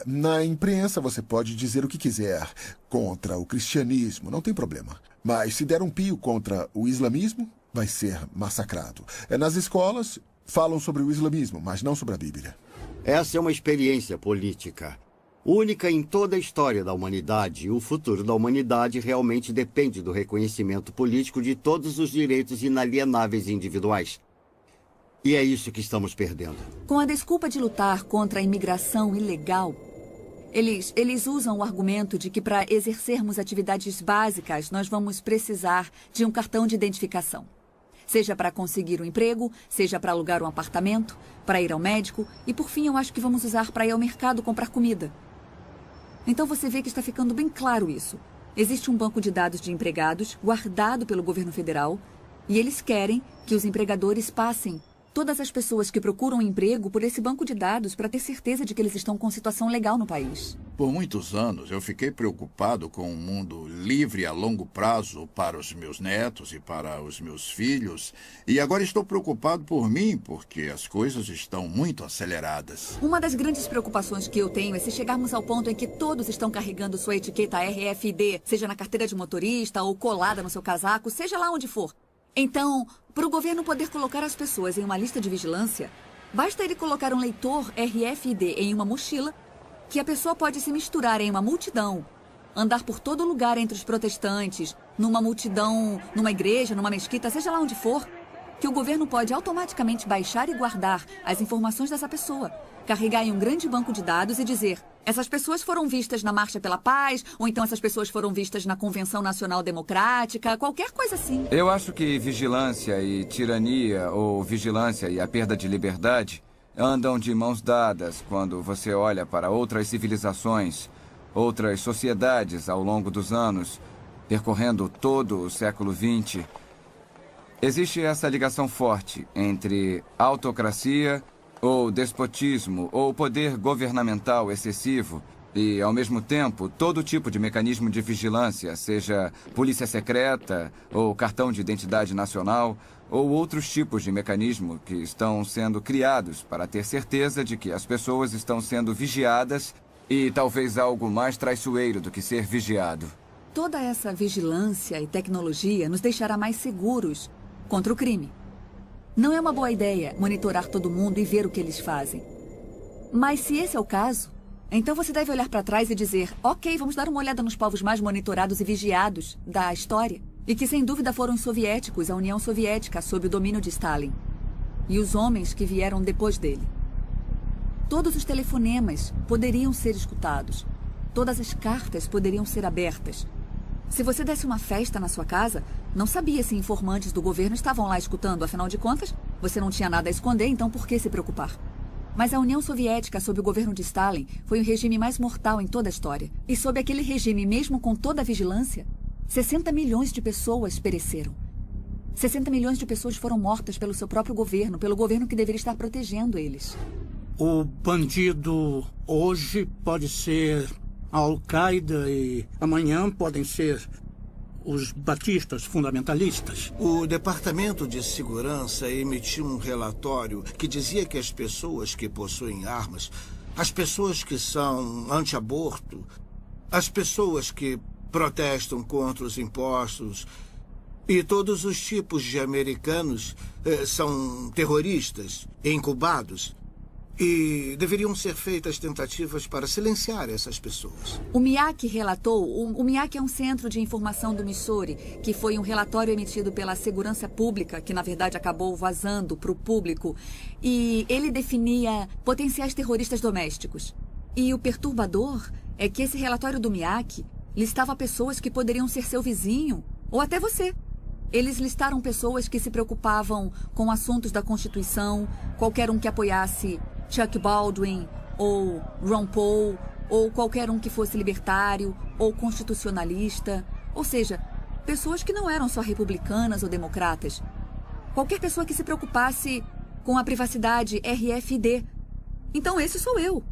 S4: Na imprensa você pode dizer o que quiser contra o cristianismo, não tem problema. Mas se der um pio contra o islamismo, vai ser massacrado. Nas escolas, falam sobre o islamismo, mas não sobre a Bíblia.
S18: Essa é uma experiência política única em toda a história da humanidade. E o futuro da humanidade realmente depende do reconhecimento político de todos os direitos inalienáveis e individuais. E é isso que estamos perdendo.
S6: Com a desculpa de lutar contra a imigração ilegal, eles usam o argumento de que para exercermos atividades básicas, nós vamos precisar de um cartão de identificação. Seja para conseguir um emprego, seja para alugar um apartamento, para ir ao médico e, por fim, eu acho que vamos usar para ir ao mercado comprar comida. Então você vê que está ficando bem claro isso. Existe um banco de dados de empregados guardado pelo governo federal e eles querem que os empregadores passem todas as pessoas que procuram emprego por esse banco de dados para ter certeza de que eles estão com situação legal no país.
S5: Por muitos anos, eu fiquei preocupado com um mundo livre a longo prazo para os meus netos e para os meus filhos. E agora estou preocupado por mim, porque as coisas estão muito aceleradas.
S6: Uma das grandes preocupações que eu tenho é se chegarmos ao ponto em que todos estão carregando sua etiqueta RFID, seja na carteira de motorista ou colada no seu casaco, seja lá onde for. Então, para o governo poder colocar as pessoas em uma lista de vigilância, basta ele colocar um leitor RFID em uma mochila, que a pessoa pode se misturar em uma multidão, andar por todo lugar entre os protestantes, numa multidão, numa igreja, numa mesquita, seja lá onde for, que o governo pode automaticamente baixar e guardar as informações dessa pessoa, carregar em um grande banco de dados e dizer: essas pessoas foram vistas na Marcha pela Paz, ou então essas pessoas foram vistas na Convenção Nacional Democrática, qualquer coisa assim.
S8: Eu acho que vigilância e tirania, ou vigilância e a perda de liberdade, andam de mãos dadas quando você olha para outras civilizações, outras sociedades ao longo dos anos, percorrendo todo o século XX. Existe essa ligação forte entre autocracia ou despotismo ou poder governamental excessivo e, ao mesmo tempo, todo tipo de mecanismo de vigilância, seja polícia secreta ou cartão de identidade nacional ou outros tipos de mecanismo que estão sendo criados para ter certeza de que as pessoas estão sendo vigiadas e talvez algo mais traiçoeiro do que ser vigiado.
S6: Toda essa vigilância e tecnologia nos deixará mais seguros contra o crime. Não é uma boa ideia monitorar todo mundo e ver o que eles fazem. Mas se esse é o caso, então você deve olhar para trás e dizer: ok, vamos dar uma olhada nos povos mais monitorados e vigiados da história. E que sem dúvida foram os soviéticos, a União Soviética, sob o domínio de Stalin. E os homens que vieram depois dele. Todos os telefonemas poderiam ser escutados. Todas as cartas poderiam ser abertas. Se você desse uma festa na sua casa, não sabia se informantes do governo estavam lá escutando. Afinal de contas, você não tinha nada a esconder, então por que se preocupar? Mas a União Soviética, sob o governo de Stalin, foi o regime mais mortal em toda a história. E sob aquele regime, mesmo com toda a vigilância, 60 milhões de pessoas pereceram. 60 milhões de pessoas foram mortas pelo seu próprio governo, pelo governo que deveria estar protegendo eles.
S14: O bandido hoje pode ser a Al-Qaeda e amanhã podem ser os batistas fundamentalistas.
S7: O Departamento de Segurança emitiu um relatório que dizia que as pessoas que possuem armas, as pessoas que são anti-aborto, as pessoas que protestam contra os impostos e todos os tipos de americanos são terroristas, incubados. E deveriam ser feitas tentativas para silenciar essas pessoas.
S6: O MIAC relatou, o MIAC é um centro de informação do Missouri, que foi um relatório emitido pela Segurança Pública, que na verdade acabou vazando para o público, e ele definia potenciais terroristas domésticos. E o perturbador é que esse relatório do MIAC listava pessoas que poderiam ser seu vizinho, ou até você. Eles listaram pessoas que se preocupavam com assuntos da Constituição, qualquer um que apoiasse Chuck Baldwin, ou Ron Paul, ou qualquer um que fosse libertário, ou constitucionalista. Ou seja, pessoas que não eram só republicanas ou democratas. Qualquer pessoa que se preocupasse com a privacidade RFID. Então esse sou eu.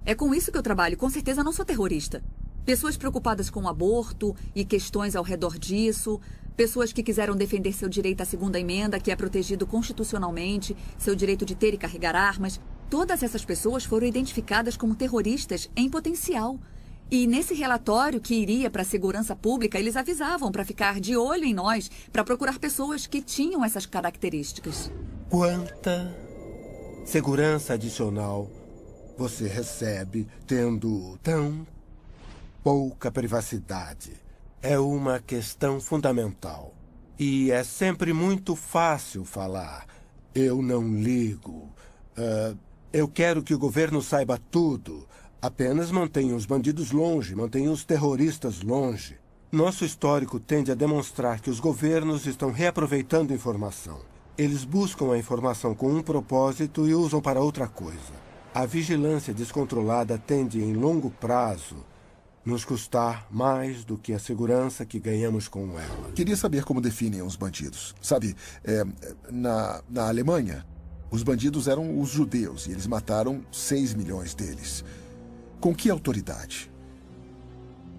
S6: É com isso que eu trabalho. Com certeza não sou terrorista. Pessoas preocupadas com o aborto e questões ao redor disso. Pessoas que quiseram defender seu direito à segunda emenda, que é protegido constitucionalmente, seu direito de ter e carregar armas. Todas essas pessoas foram identificadas como terroristas em potencial. E nesse relatório que iria para a segurança pública, eles avisavam para ficar de olho em nós, para procurar pessoas que tinham essas características.
S15: Quanta segurança adicional você recebe tendo tão pouca privacidade? É uma questão fundamental. E é sempre muito fácil falar. Eu não ligo. Eu quero que o governo saiba tudo. Apenas mantenha os bandidos longe, mantenha os terroristas longe. Nosso histórico tende a demonstrar que os governos estão reaproveitando informação. Eles buscam a informação com um propósito e usam para outra coisa. A vigilância descontrolada tende, em longo prazo, nos custar mais do que a segurança que ganhamos com ela.
S4: Queria saber como definem os bandidos. Sabe, na Alemanha, os bandidos eram os judeus e eles mataram 6 milhões deles. Com que autoridade?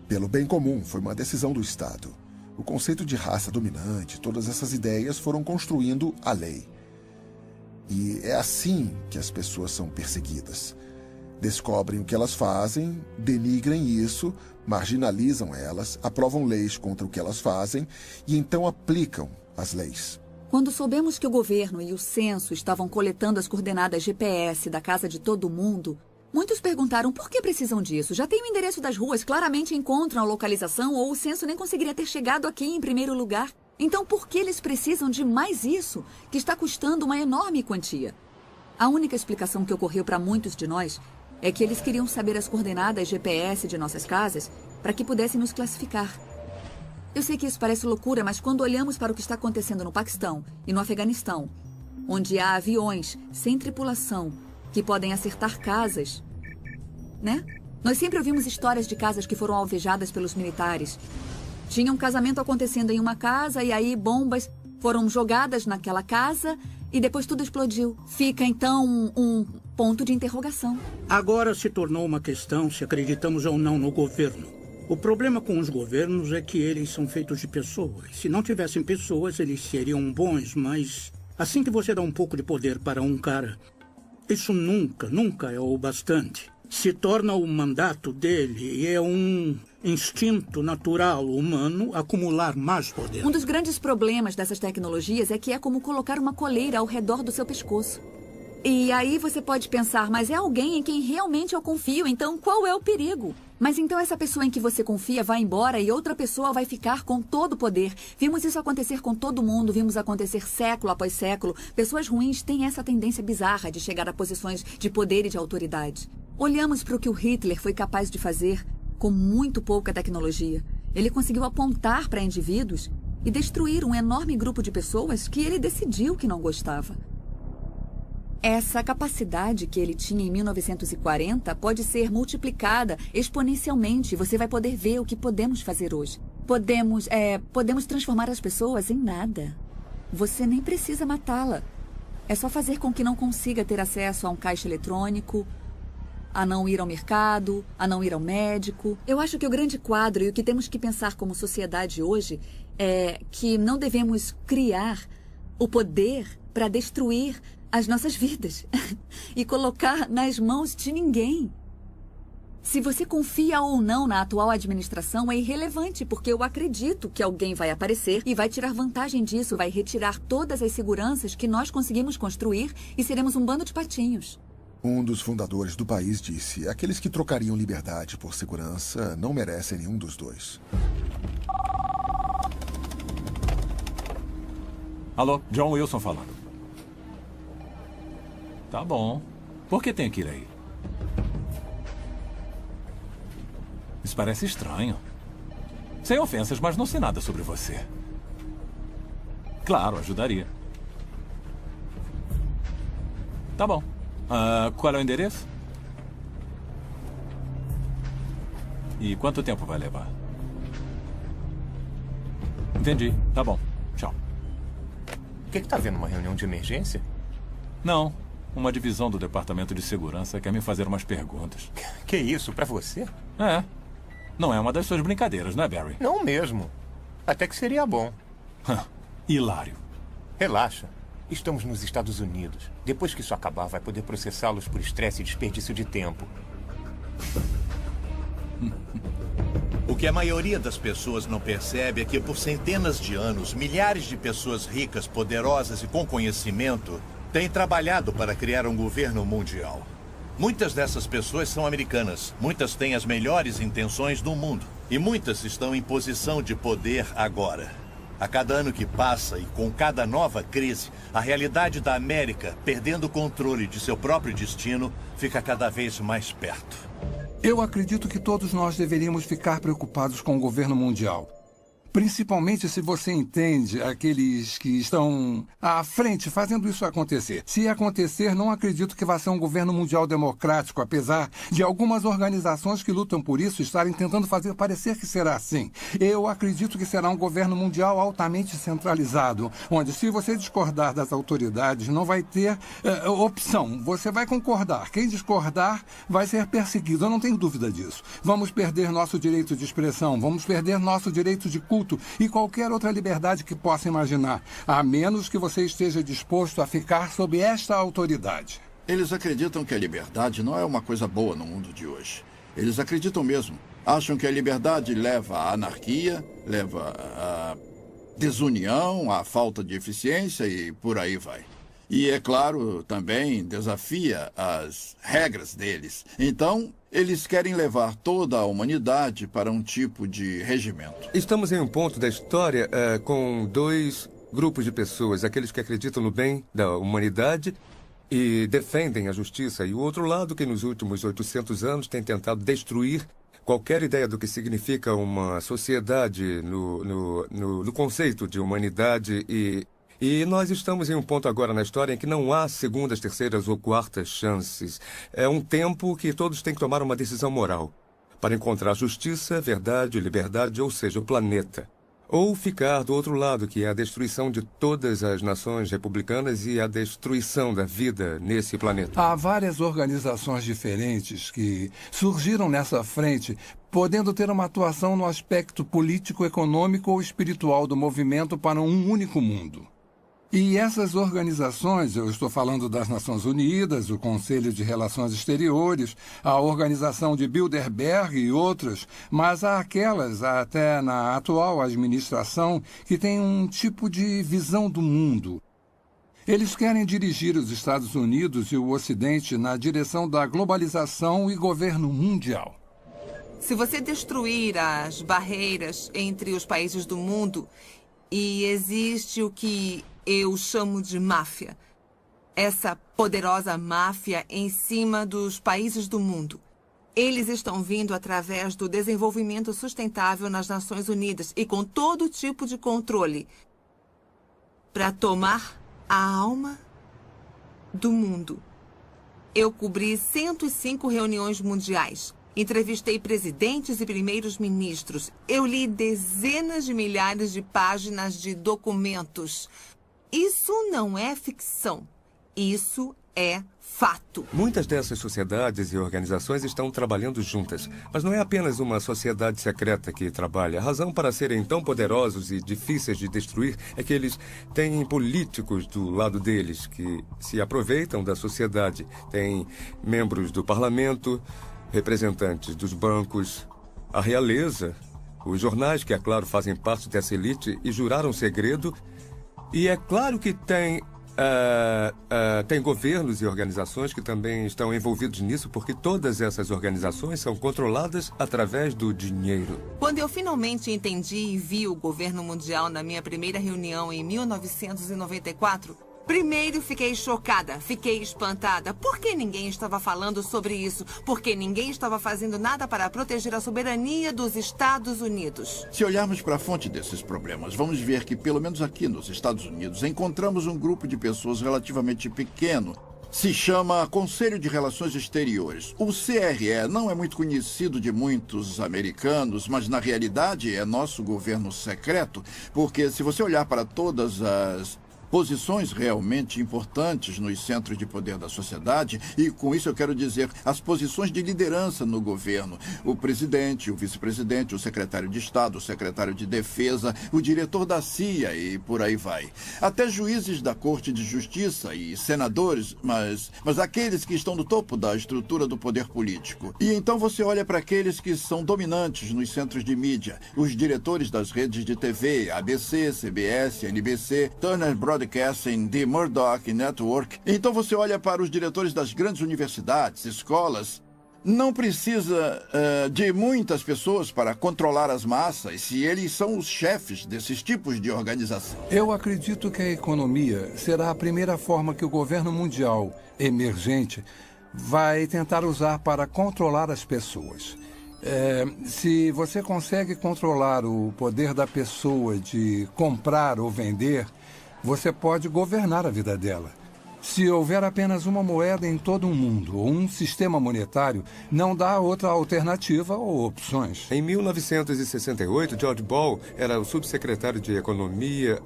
S4: Pelo bem comum, foi uma decisão do Estado. O conceito de raça dominante, todas essas ideias foram construindo a lei. E é assim que as pessoas são perseguidas. Descobrem o que elas fazem, denigrem isso, marginalizam elas, aprovam leis contra o que elas fazem e então aplicam as leis.
S6: Quando soubemos que o governo e o censo estavam coletando as coordenadas GPS da casa de todo mundo, muitos perguntaram por que precisam disso. Já tem o endereço das ruas, claramente encontram a localização ou o censo nem conseguiria ter chegado aqui em primeiro lugar. Então por que eles precisam de mais isso, que está custando uma enorme quantia? A única explicação que ocorreu para muitos de nós é que eles queriam saber as coordenadas GPS de nossas casas para que pudessem nos classificar. Eu sei que isso parece loucura, mas quando olhamos para o que está acontecendo no Paquistão e no Afeganistão, onde há aviões sem tripulação que podem acertar casas, né? Nós sempre ouvimos histórias de casas que foram alvejadas pelos militares. Tinha um casamento acontecendo em uma casa e aí bombas foram jogadas naquela casa e depois tudo explodiu. Fica, então, um ponto de interrogação.
S14: Agora se tornou uma questão se acreditamos ou não no governo. O problema com os governos é que eles são feitos de pessoas. Se não tivessem pessoas, eles seriam bons, mas assim que você dá um pouco de poder para um cara, isso nunca é o bastante. Se torna o mandato dele e é um instinto natural humano acumular mais poder.
S6: Um dos grandes problemas dessas tecnologias é que é como colocar uma coleira ao redor do seu pescoço. E aí você pode pensar, mas é alguém em quem realmente eu confio, então qual é o perigo? Mas então essa pessoa em que você confia vai embora e outra pessoa vai ficar com todo o poder. Vimos isso acontecer com todo mundo, vimos acontecer século após século. Pessoas ruins têm essa tendência bizarra de chegar a posições de poder e de autoridade. Olhamos para o que o Hitler foi capaz de fazer com muito pouca tecnologia. Ele conseguiu apontar para indivíduos e destruir um enorme grupo de pessoas que ele decidiu que não gostava. Essa capacidade que ele tinha em 1940 pode ser multiplicada exponencialmente. Você vai poder ver o que podemos fazer hoje. Podemos transformar as pessoas em nada. Você nem precisa matá-la. É só fazer com que não consiga ter acesso a um caixa eletrônico, a não ir ao mercado, a não ir ao médico. Eu acho que o grande quadro e o que temos que pensar como sociedade hoje é que não devemos criar o poder para destruir as nossas vidas e colocar nas mãos de ninguém. Se você confia ou não na atual administração é irrelevante, porque eu acredito que alguém vai aparecer e vai tirar vantagem disso, vai retirar todas as seguranças que nós conseguimos construir e seremos um bando de patinhos.
S4: Um dos fundadores do país disse: aqueles que trocariam liberdade por segurança não merecem nenhum dos dois.
S11: Alô, John Wilson falando. Tá bom. Por que tem que ir aí? Isso parece estranho. Sem ofensas, mas não sei nada sobre você. Claro, ajudaria. Tá bom. Qual é o endereço? E quanto tempo vai levar? Entendi. Tá bom. Tchau.
S17: O que tá vendo? Uma reunião de emergência?
S11: Não. Uma divisão do Departamento de Segurança quer me fazer umas perguntas.
S17: Que isso? Pra você?
S11: É. Não é uma das suas brincadeiras, não é, Barry?
S17: Não mesmo. Até que seria bom.
S11: Hilário.
S17: Relaxa. Estamos nos Estados Unidos. Depois que isso acabar, vai poder processá-los por estresse e desperdício de tempo.
S13: O que a maioria das pessoas não percebe é que por centenas de anos, milhares de pessoas ricas, poderosas e com conhecimento têm trabalhado para criar um governo mundial. Muitas dessas pessoas são americanas, muitas têm as melhores intenções do mundo e muitas estão em posição de poder agora. A cada ano que passa e com cada nova crise, a realidade da América, perdendo o controle de seu próprio destino, fica cada vez mais perto.
S19: Eu acredito que todos nós deveríamos ficar preocupados com o governo mundial. Principalmente se você entende aqueles que estão à frente fazendo isso acontecer. Se acontecer, não acredito que vá ser um governo mundial democrático, apesar de algumas organizações que lutam por isso estarem tentando fazer parecer que será assim. Eu acredito que será um governo mundial altamente centralizado, onde se você discordar das autoridades, não vai ter opção. Você vai concordar. Quem discordar vai ser perseguido. Eu não tenho dúvida disso. Vamos perder nosso direito de expressão, vamos perder nosso direito de culto e qualquer outra liberdade que possa imaginar, a menos que você esteja disposto a ficar sob esta autoridade.
S5: Eles acreditam que a liberdade não é uma coisa boa no mundo de hoje. Eles acreditam mesmo. Acham que a liberdade leva à anarquia, leva à desunião, à falta de eficiência e por aí vai. E, é claro, também desafia as regras deles. Então, eles querem levar toda a humanidade para um tipo de regimento.
S12: Estamos em um ponto da história com dois grupos de pessoas. Aqueles que acreditam no bem da humanidade e defendem a justiça. E o outro lado que nos últimos 800 anos tem tentado destruir qualquer ideia do que significa uma sociedade no conceito de humanidade e nós estamos em um ponto agora na história em que não há segundas, terceiras ou quartas chances. É um tempo que todos têm que tomar uma decisão moral para encontrar justiça, verdade, liberdade, ou seja, o planeta. Ou ficar do outro lado, que é a destruição de todas as nações republicanas e a destruição da vida nesse planeta.
S19: Há várias organizações diferentes que surgiram nessa frente, podendo ter uma atuação no aspecto político, econômico ou espiritual do movimento para um único mundo. E essas organizações, eu estou falando das Nações Unidas, o Conselho de Relações Exteriores, a Organização de Bilderberg e outras, mas há aquelas, até na atual administração, que têm um tipo de visão do mundo. Eles querem dirigir os Estados Unidos e o Ocidente na direção da globalização e governo mundial.
S10: Se você destruir as barreiras entre os países do mundo, e existe o que eu chamo de máfia. Essa poderosa máfia em cima dos países do mundo. Eles estão vindo através do desenvolvimento sustentável nas Nações Unidas e com todo tipo de controle para tomar a alma do mundo. Eu cobri 105 reuniões mundiais. Entrevistei presidentes e primeiros ministros. Eu li dezenas de milhares de páginas de documentos. Isso não é ficção. Isso é fato.
S12: Muitas dessas sociedades e organizações estão trabalhando juntas. Mas não é apenas uma sociedade secreta que trabalha. A razão para serem tão poderosos e difíceis de destruir é que eles têm políticos do lado deles que se aproveitam da sociedade. Tem membros do parlamento, representantes dos bancos, a realeza, os jornais que, é claro, fazem parte dessa elite e juraram segredo. E é claro que tem governos e organizações que também estão envolvidos nisso, porque todas essas organizações são controladas através do dinheiro.
S10: Quando eu finalmente entendi e vi o governo mundial na minha primeira reunião em 1994, primeiro fiquei chocada, fiquei espantada. Por que ninguém estava falando sobre isso? Porque ninguém estava fazendo nada para proteger a soberania dos Estados Unidos.
S5: Se olharmos para a fonte desses problemas, vamos ver que, pelo menos aqui nos Estados Unidos, encontramos um grupo de pessoas relativamente pequeno Se chama Conselho de Relações Exteriores. O CRE não é muito conhecido de muitos americanos, mas na realidade é nosso governo secreto, porque se você olhar para todas as posições realmente importantes nos centros de poder da sociedade, e com isso eu quero dizer as posições de liderança no governo, o presidente, o vice-presidente, o secretário de Estado, o secretário de Defesa, o diretor da CIA e por aí vai. Até juízes da Corte de Justiça e senadores, mas aqueles que estão no topo da estrutura do poder político. E então você olha para aqueles que são dominantes nos centros de mídia, os diretores das redes de TV, ABC, CBS, NBC, Turner Broadcasting, The Murdoch Network. Então você olha para os diretores das grandes universidades, escolas. Não precisa de muitas pessoas para controlar as massas, se eles são os chefes desses tipos de organização.
S19: Eu acredito que a economia será a primeira forma que o governo mundial emergente vai tentar usar para controlar as pessoas. Se você consegue controlar o poder da pessoa de comprar ou vender, você pode governar a vida dela. Se houver apenas uma moeda em todo o mundo ou um sistema monetário, não dá outra alternativa ou opções.
S12: Em 1968, George Ball era o subsecretário de Economia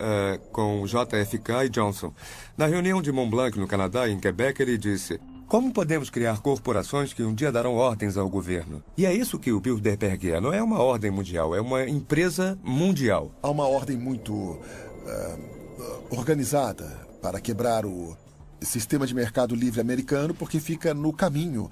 S12: com JFK e Johnson. Na reunião de Mont Blanc, no Canadá, em Quebec, ele disse: como podemos criar corporações que um dia darão ordens ao governo? E é isso que o Bilderberg é. Não é uma ordem mundial, é uma empresa mundial.
S4: Há uma ordem muito organizada para quebrar o sistema de mercado livre americano, porque fica no caminho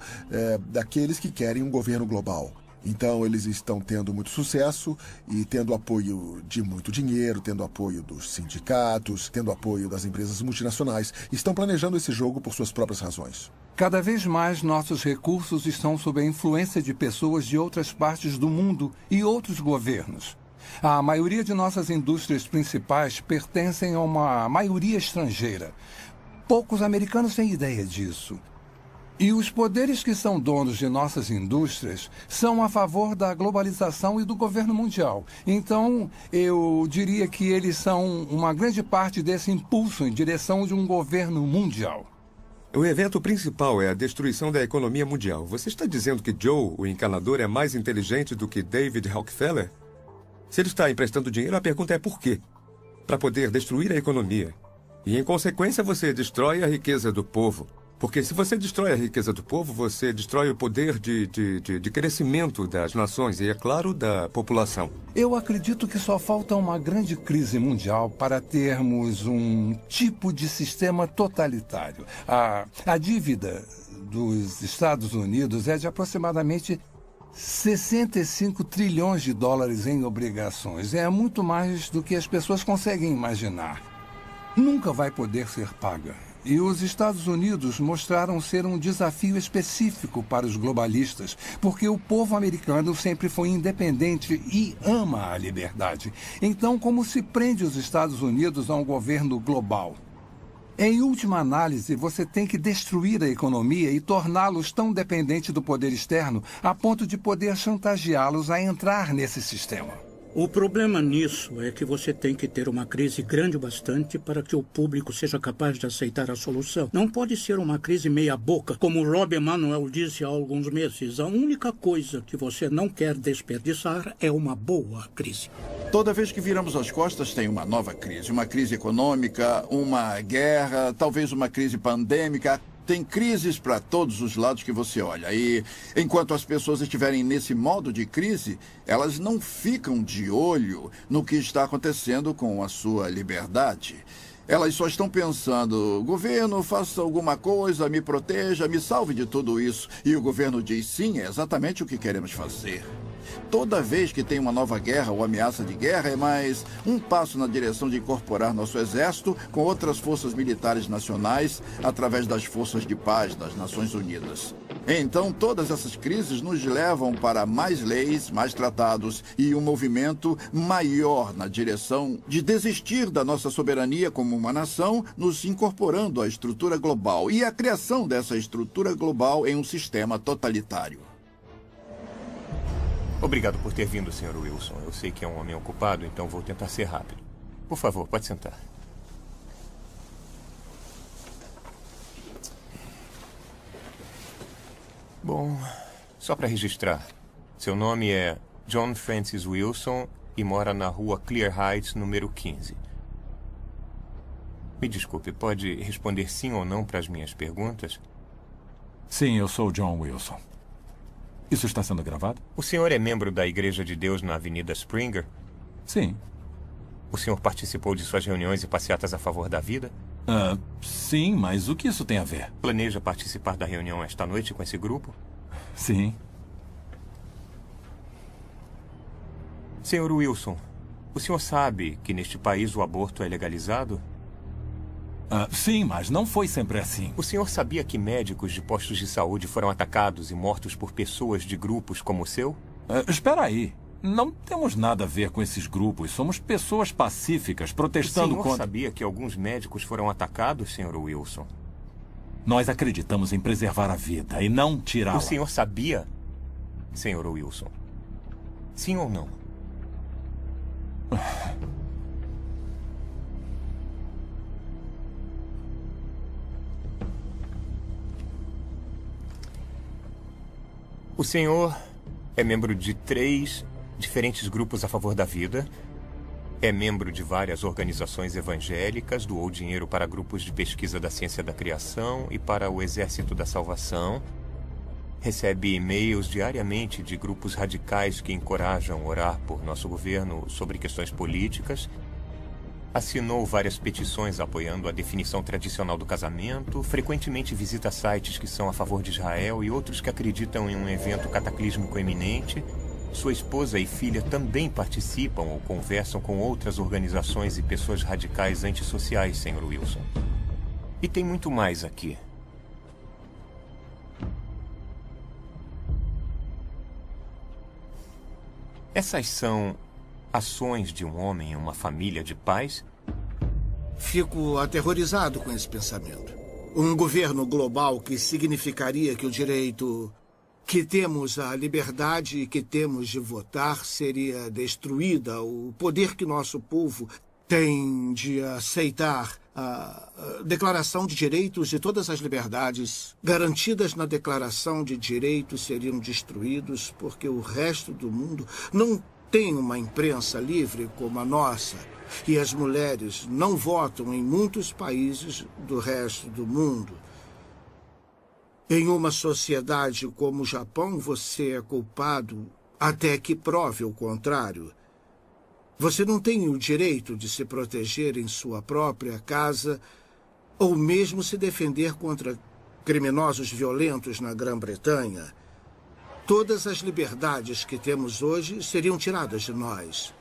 S4: daqueles que querem um governo global. Então, eles estão tendo muito sucesso e tendo apoio de muito dinheiro, tendo apoio dos sindicatos, tendo apoio das empresas multinacionais. Estão planejando esse jogo por suas próprias razões.
S19: Cada vez mais nossos recursos estão sob a influência de pessoas de outras partes do mundo e outros governos. A maioria de nossas indústrias principais pertencem a uma maioria estrangeira. Poucos americanos têm ideia disso. E os poderes que são donos de nossas indústrias são a favor da globalização e do governo mundial. Então, eu diria que eles são uma grande parte desse impulso em direção de um governo mundial.
S12: O evento principal é a destruição da economia mundial. Você está dizendo que Joe, o encanador, é mais inteligente do que David Rockefeller? Se ele está emprestando dinheiro, a pergunta é por quê? Para poder destruir a economia. E, em consequência, você destrói a riqueza do povo. Porque se você destrói a riqueza do povo, você destrói o poder de crescimento das nações e, é claro, da população.
S19: Eu acredito que só falta uma grande crise mundial para termos um tipo de sistema totalitário. A dívida dos Estados Unidos é de aproximadamente 65 trilhões de dólares em obrigações. É muito mais do que as pessoas conseguem imaginar. Nunca vai poder ser paga. E os Estados Unidos mostraram ser um desafio específico para os globalistas, porque o povo americano sempre foi independente e ama a liberdade. Então, como se prende os Estados Unidos a um governo global? Em última análise, você tem que destruir a economia e torná-los tão dependentes do poder externo a ponto de poder chantageá-los a entrar nesse sistema.
S14: O problema nisso é que você tem que ter uma crise grande bastante para que o público seja capaz de aceitar a solução. Não pode ser uma crise meia-boca, como o Rob Emanuel disse há alguns meses. A única coisa que você não quer desperdiçar é uma boa crise.
S5: Toda vez que viramos as costas, tem uma nova crise. Uma crise econômica, uma guerra, talvez uma crise pandêmica. Tem crises para todos os lados que você olha. E enquanto as pessoas estiverem nesse modo de crise, elas não ficam de olho no que está acontecendo com a sua liberdade. Elas só estão pensando: governo, faça alguma coisa, me proteja, me salve de tudo isso. E o governo diz: sim, é exatamente o que queremos fazer. Toda vez que tem uma nova guerra ou ameaça de guerra, é mais um passo na direção de incorporar nosso exército com outras forças militares nacionais através das forças de paz das Nações Unidas. Então, todas essas crises nos levam para mais leis, mais tratados e um movimento maior na direção de desistir da nossa soberania como uma nação, nos incorporando à estrutura global e a criação dessa estrutura global em um sistema totalitário.
S17: Obrigado por ter vindo, Sr. Wilson. Eu sei que é um homem ocupado, então vou tentar ser rápido. Por favor, pode sentar. Bom, só para registrar. Seu nome é John Francis Wilson e mora na rua Clear Heights, número 15. Me desculpe, pode responder sim ou não para as minhas perguntas?
S11: Sim, eu sou John Wilson. Isso está sendo gravado?
S17: O senhor é membro da Igreja de Deus na Avenida Springer?
S11: Sim.
S17: O senhor participou de suas reuniões e passeatas a favor da vida?
S11: Sim, mas o que isso tem a ver?
S17: Planeja participar da reunião esta noite com esse grupo?
S11: Sim.
S17: Senhor Wilson, o senhor sabe que neste país o aborto é legalizado?
S11: Sim, mas não foi sempre assim.
S17: O senhor sabia que médicos de postos de saúde foram atacados e mortos por pessoas de grupos como o seu?
S11: Espera aí. Não temos nada a ver com esses grupos. Somos pessoas pacíficas protestando contra...
S17: O senhor sabia que alguns médicos foram atacados, Sr. Wilson?
S11: Nós acreditamos em preservar a vida e não tirá-la.
S17: O senhor sabia, Sr. Wilson? Sim ou não? O senhor é membro de 3 diferentes grupos a favor da vida, é membro de várias organizações evangélicas, doou dinheiro para grupos de pesquisa da ciência da criação e para o Exército da Salvação, recebe e-mails diariamente de grupos radicais que encorajam orar por nosso governo sobre questões políticas, assinou várias petições apoiando a definição tradicional do casamento, frequentemente visita sites que são a favor de Israel e outros que acreditam em um evento cataclísmico iminente. Sua esposa e filha também participam ou conversam com outras organizações e pessoas radicais antissociais, Sr. Wilson. E tem muito mais aqui. Essas são ações de um homem em uma família de pais?
S7: Fico aterrorizado com esse pensamento. Um governo global que significaria que o direito que temos a liberdade que temos de votar seria destruída, o poder que nosso povo tem de aceitar a Declaração de Direitos e todas as liberdades garantidas na Declaração de Direitos seriam destruídos porque o resto do mundo não tem uma imprensa livre como a nossa e as mulheres não votam em muitos países do resto do mundo. Em uma sociedade como o Japão, você é culpado até que prove o contrário. Você não tem o direito de se proteger em sua própria casa ou mesmo se defender contra criminosos violentos na Grã-Bretanha. Todas as liberdades que temos hoje seriam tiradas de nós.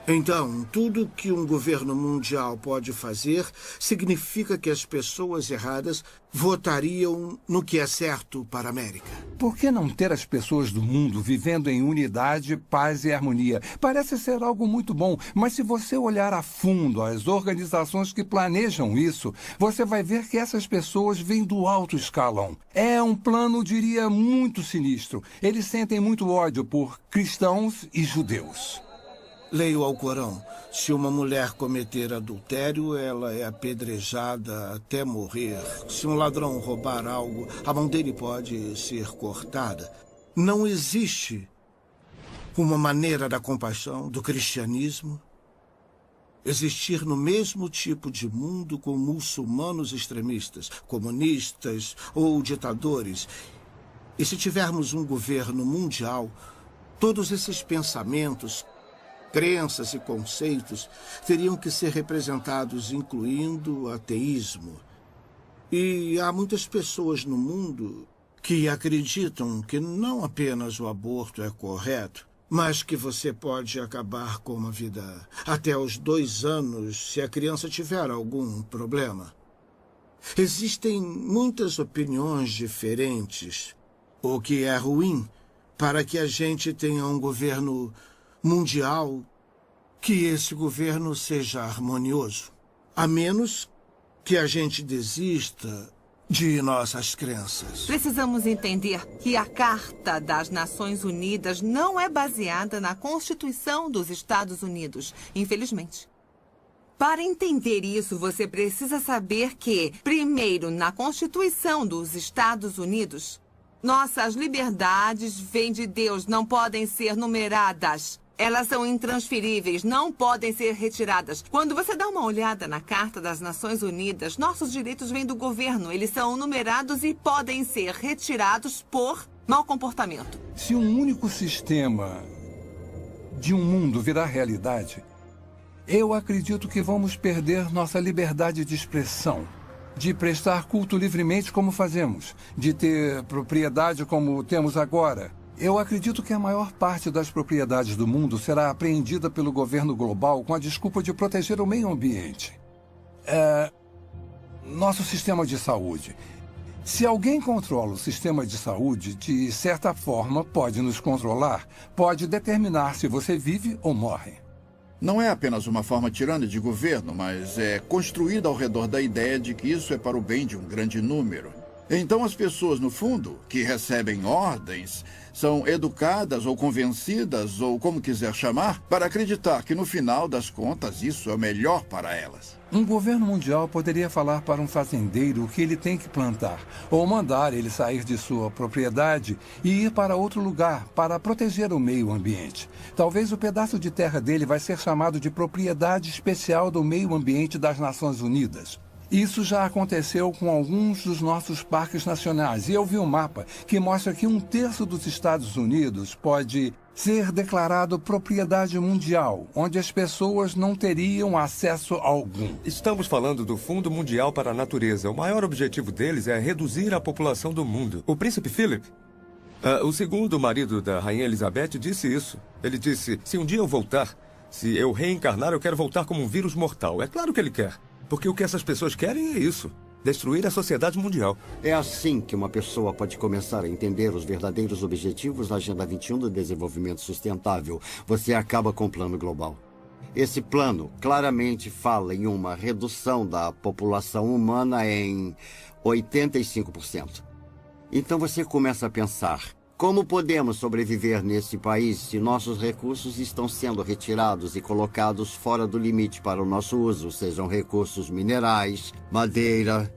S7: Então, tudo que um governo mundial pode fazer significa que as pessoas erradas votariam no que é certo para a América.
S19: Por que não ter as pessoas do mundo vivendo em unidade, paz e harmonia? Parece ser algo muito bom, mas se você olhar a fundo as organizações que planejam isso, você vai ver que essas pessoas vêm do alto escalão. É um plano, diria, muito sinistro. Eles sentem muito ódio por cristãos e judeus.
S7: Leia o Alcorão. Se uma mulher cometer adultério, ela é apedrejada até morrer. Se um ladrão roubar algo, a mão dele pode ser cortada. Não existe uma maneira da compaixão, do cristianismo, existir no mesmo tipo de mundo com muçulmanos extremistas, comunistas ou ditadores. E se tivermos um governo mundial, todos esses pensamentos, crenças e conceitos teriam que ser representados, incluindo o ateísmo. E há muitas pessoas no mundo que acreditam que não apenas o aborto é correto, mas que você pode acabar com uma vida até os 2 anos se a criança tiver algum problema. Existem muitas opiniões diferentes, o que é ruim para que a gente tenha um governo mundial, que esse governo seja harmonioso, a menos que a gente desista de nossas crenças.
S10: Precisamos entender que a Carta das Nações Unidas não é baseada na Constituição dos Estados Unidos, infelizmente. Para entender isso, você precisa saber que, primeiro, na Constituição dos Estados Unidos, nossas liberdades vêm de Deus, não podem ser numeradas. Elas são intransferíveis, não podem ser retiradas. Quando você dá uma olhada na Carta das Nações Unidas, nossos direitos vêm do governo. Eles são numerados e podem ser retirados por mau comportamento.
S19: Se um único sistema de um mundo virar realidade, eu acredito que vamos perder nossa liberdade de expressão, de prestar culto livremente como fazemos, de ter propriedade como temos agora. Eu acredito que a maior parte das propriedades do mundo será apreendida pelo governo global com a desculpa de proteger o meio ambiente. Nosso sistema de saúde. Se alguém controla o sistema de saúde, de certa forma pode nos controlar, pode determinar se você vive ou morre.
S5: Não é apenas uma forma tirana de governo, mas é construída ao redor da ideia de que isso é para o bem de um grande número. Então as pessoas, no fundo, que recebem ordens, são educadas ou convencidas, ou como quiser chamar, para acreditar que no final das contas isso é o melhor para elas.
S19: Um governo mundial poderia falar para um fazendeiro o que ele tem que plantar, ou mandar ele sair de sua propriedade e ir para outro lugar para proteger o meio ambiente. Talvez o pedaço de terra dele vai ser chamado de propriedade especial do meio ambiente das Nações Unidas. Isso já aconteceu com alguns dos nossos parques nacionais. E eu vi um mapa que mostra que 1/3 dos Estados Unidos pode ser declarado propriedade mundial, onde as pessoas não teriam acesso algum.
S12: Estamos falando do Fundo Mundial para a Natureza. O maior objetivo deles é reduzir a população do mundo. O príncipe Philip, o segundo marido da rainha Elizabeth, disse isso. Ele disse, se um dia eu voltar, se eu reencarnar, eu quero voltar como um vírus mortal. É claro que ele quer. Porque o que essas pessoas querem é isso. Destruir a sociedade mundial.
S18: É assim que uma pessoa pode começar a entender os verdadeiros objetivos da Agenda 21 do Desenvolvimento Sustentável. Você acaba com o plano global. Esse plano claramente fala em uma redução da população humana em 85%. Então você começa a pensar, como podemos sobreviver nesse país se nossos recursos estão sendo retirados e colocados fora do limite para o nosso uso, sejam recursos minerais, madeira,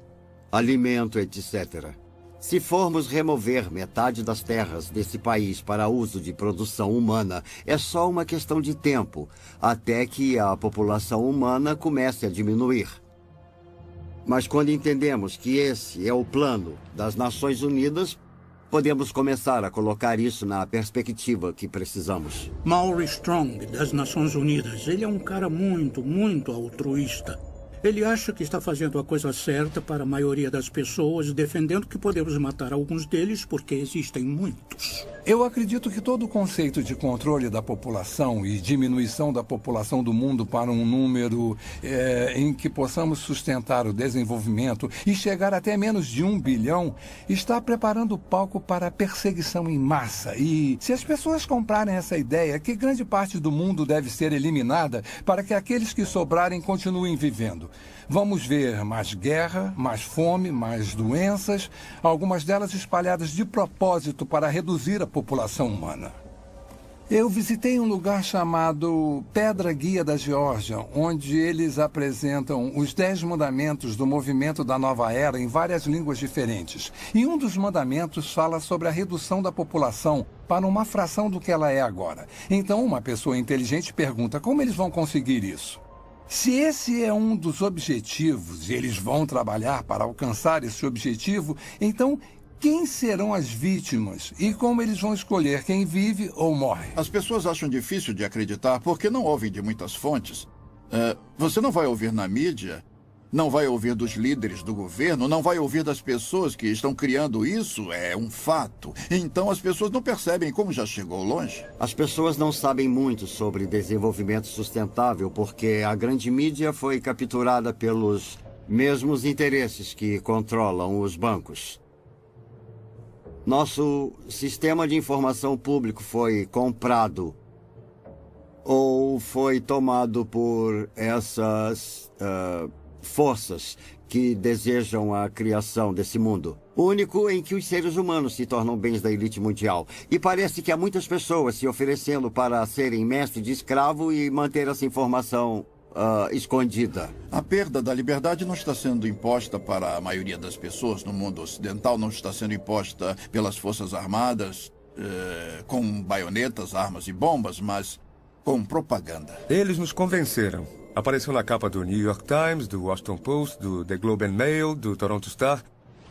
S18: alimento, etc. Se formos remover metade das terras desse país para uso de produção humana, é só uma questão de tempo, até que a população humana comece a diminuir. Mas quando entendemos que esse é o plano das Nações Unidas, podemos começar a colocar isso na perspectiva que precisamos.
S14: Maury Strong, das Nações Unidas, ele é um cara muito, muito altruísta. Ele acha que está fazendo a coisa certa para a maioria das pessoas, defendendo que podemos matar alguns deles porque existem muitos.
S19: Eu acredito que todo o conceito de controle da população e diminuição da população do mundo para um número em que possamos sustentar o desenvolvimento e chegar até menos de 1 bilhão está preparando o palco para a perseguição em massa. E se as pessoas comprarem essa ideia, que grande parte do mundo deve ser eliminada para que aqueles que sobrarem continuem vivendo. Vamos ver mais guerra, mais fome, mais doenças, algumas delas espalhadas de propósito para reduzir a população humana. Eu visitei um lugar chamado Pedra Guia da Geórgia, onde eles apresentam os 10 mandamentos do movimento da Nova Era em várias línguas diferentes. E um dos mandamentos fala sobre a redução da população para uma fração do que ela é agora. Então, uma pessoa inteligente pergunta como eles vão conseguir isso. Se esse é um dos objetivos e eles vão trabalhar para alcançar esse objetivo, então quem serão as vítimas e como eles vão escolher quem vive ou morre?
S5: As pessoas acham difícil de acreditar porque não ouvem de muitas fontes. Você não vai ouvir na mídia, não vai ouvir dos líderes do governo, não vai ouvir das pessoas que estão criando isso, é um fato. Então as pessoas não percebem como já chegou longe.
S18: As pessoas não sabem muito sobre desenvolvimento sustentável porque a grande mídia foi capturada pelos mesmos interesses que controlam os bancos. Nosso sistema de informação público foi comprado ou foi tomado por essas forças que desejam a criação desse mundo. Único em que os seres humanos se tornam bens da elite mundial. E parece que há muitas pessoas se oferecendo para serem mestre de escravo e manter essa informação escondida.
S5: A perda da liberdade não está sendo imposta para a maioria das pessoas no mundo ocidental, não está sendo imposta pelas Forças Armadas, com baionetas, armas e bombas, mas com propaganda.
S12: Eles nos convenceram. Apareceu na capa do New York Times, do Washington Post, do The Globe and Mail, do Toronto Star,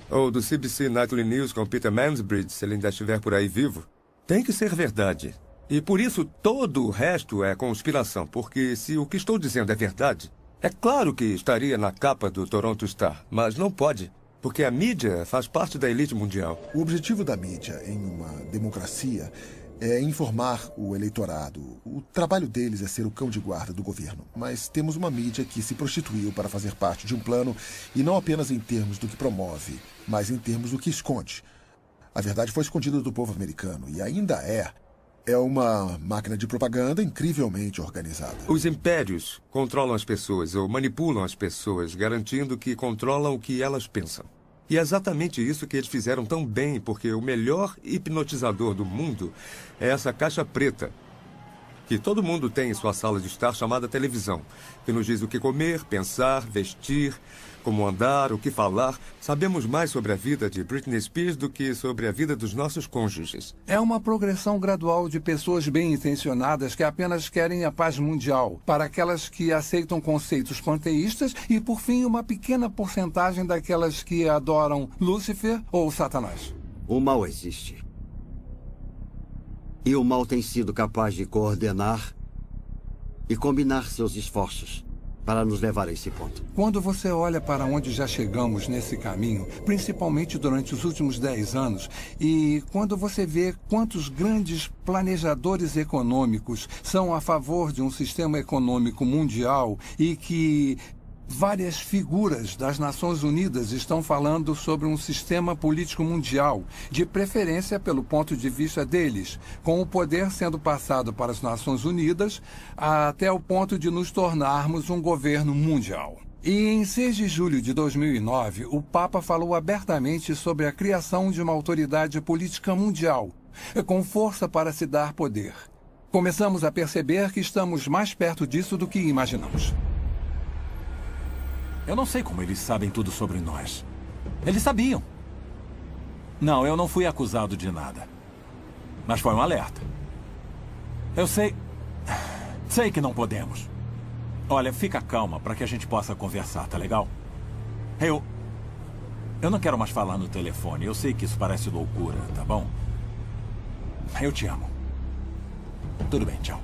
S12: ou do CBC Nightly News com Peter Mansbridge, se ele ainda estiver por aí vivo. Tem que ser verdade. E por isso todo o resto é conspiração, porque se o que estou dizendo é verdade, é claro que estaria na capa do Toronto Star, mas não pode, porque a mídia faz parte da elite mundial.
S4: O objetivo da mídia em uma democracia é informar o eleitorado. O trabalho deles é ser o cão de guarda do governo. Mas temos uma mídia que se prostituiu para fazer parte de um plano, e não apenas em termos do que promove, mas em termos do que esconde. A verdade foi escondida do povo americano, e ainda é. É uma máquina de propaganda incrivelmente organizada.
S12: Os impérios controlam as pessoas ou manipulam as pessoas, garantindo que controlam o que elas pensam. E é exatamente isso que eles fizeram tão bem, porque o melhor hipnotizador do mundo é essa caixa preta, que todo mundo tem em sua sala de estar, chamada televisão, que nos diz o que comer, pensar, vestir, como andar, o que falar. Sabemos mais sobre a vida de Britney Spears do que sobre a vida dos nossos cônjuges.
S19: É uma progressão gradual de pessoas bem-intencionadas que apenas querem a paz mundial, para aquelas que aceitam conceitos panteístas e, por fim, uma pequena porcentagem daquelas que adoram Lúcifer ou Satanás.
S18: O mal existe. E o mal tem sido capaz de coordenar e combinar seus esforços para nos levar a esse ponto.
S19: Quando você olha para onde já chegamos nesse caminho, principalmente durante os últimos 10 anos, e quando você vê quantos grandes planejadores econômicos são a favor de um sistema econômico mundial e que várias figuras das Nações Unidas estão falando sobre um sistema político mundial, de preferência pelo ponto de vista deles, com o poder sendo passado para as Nações Unidas até o ponto de nos tornarmos um governo mundial. E em 6 de julho de 2009, o Papa falou abertamente sobre a criação de uma autoridade política mundial, com força para se dar poder. Começamos a perceber que estamos mais perto disso do que imaginamos.
S11: Eu não sei como eles sabem tudo sobre nós. Eles sabiam. Não, eu não fui acusado de nada. Mas foi um alerta. Eu sei... Sei que não podemos. Olha, fica calma para que a gente possa conversar, tá legal? Eu não quero mais falar no telefone. Eu sei que isso parece loucura, tá bom? Eu te amo. Tudo bem, tchau.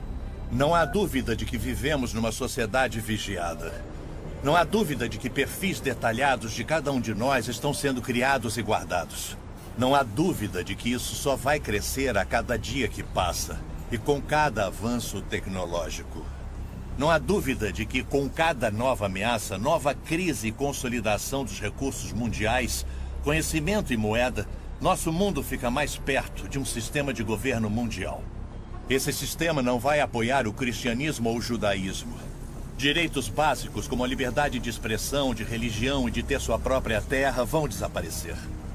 S13: Não há dúvida de que vivemos numa sociedade vigiada. Não há dúvida de que perfis detalhados de cada um de nós estão sendo criados e guardados. Não há dúvida de que isso só vai crescer a cada dia que passa e com cada avanço tecnológico. Não há dúvida de que com cada nova ameaça, nova crise e consolidação dos recursos mundiais, conhecimento e moeda, nosso mundo fica mais perto de um sistema de governo mundial. Esse sistema não vai apoiar o cristianismo ou o judaísmo. Direitos básicos como a liberdade de expressão, de religião e de ter sua própria terra vão desaparecer.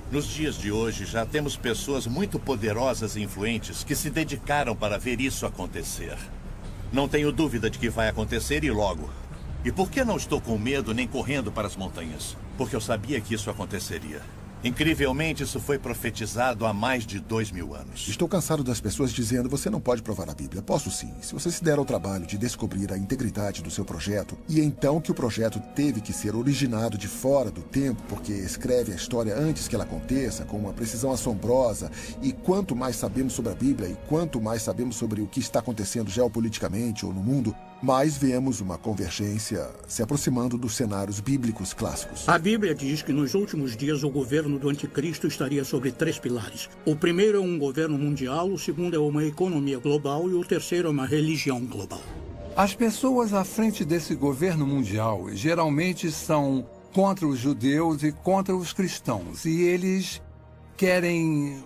S13: Nos dias de hoje, já temos pessoas muito poderosas e influentes que se dedicaram para ver isso acontecer. Não tenho dúvida de que vai acontecer e logo. E por que não estou com medo nem correndo para as montanhas? Porque eu sabia que isso aconteceria. Incrivelmente, isso foi profetizado há mais de 2000 anos.
S4: Estou cansado das pessoas dizendo: você não pode provar a Bíblia. Posso sim, se você se der ao trabalho de descobrir a integridade do seu projeto, e então que o projeto teve que ser originado de fora do tempo, porque escreve a história antes que ela aconteça, com uma precisão assombrosa, e quanto mais sabemos sobre a Bíblia, e quanto mais sabemos sobre o que está acontecendo geopoliticamente ou no mundo, mais vemos uma convergência se aproximando dos cenários bíblicos clássicos.
S14: A Bíblia diz que nos últimos dias o governo do anticristo estaria sobre 3 pilares. O primeiro é um governo mundial, o segundo é uma economia global e o terceiro é uma religião global.
S19: As pessoas à frente desse governo mundial geralmente são contra os judeus e contra os cristãos, e eles querem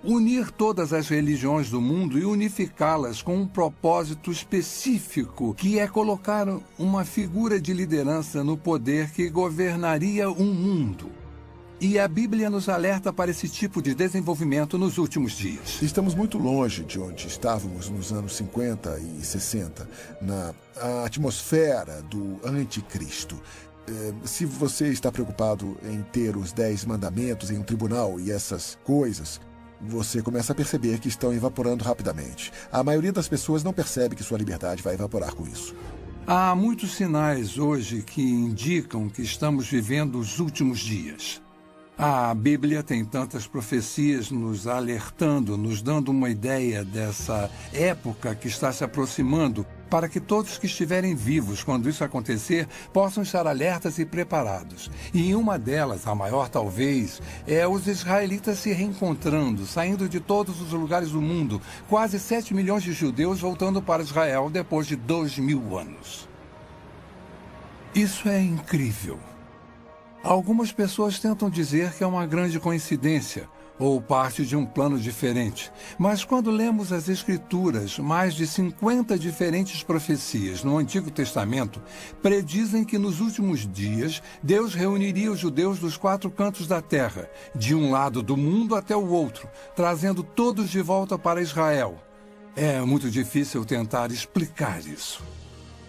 S19: unir todas as religiões do mundo e unificá-las com um propósito específico, que é colocar uma figura de liderança no poder que governaria um mundo. E a Bíblia nos alerta para esse tipo de desenvolvimento nos últimos dias.
S4: Estamos muito longe de onde estávamos nos anos 50 e 60, na atmosfera do anticristo. Se você está preocupado em ter os 10 mandamentos em um tribunal e essas coisas, você começa a perceber que estão evaporando rapidamente. A maioria das pessoas não percebe que sua liberdade vai evaporar com isso.
S19: Há muitos sinais hoje que indicam que estamos vivendo os últimos dias. A Bíblia tem tantas profecias nos alertando, nos dando uma ideia dessa época que está se aproximando, para que todos que estiverem vivos quando isso acontecer possam estar alertas e preparados. E uma delas, a maior talvez, é os israelitas se reencontrando, saindo de todos os lugares do mundo, quase 7 milhões de judeus voltando para Israel depois de 2000 anos. Isso é incrível. Algumas pessoas tentam dizer que é uma grande coincidência ou parte de um plano diferente. Mas quando lemos as Escrituras, mais de 50 diferentes profecias no Antigo Testamento predizem que nos últimos dias Deus reuniria os judeus dos 4 cantos da terra, de um lado do mundo até o outro, trazendo todos de volta para Israel. É muito difícil tentar explicar isso.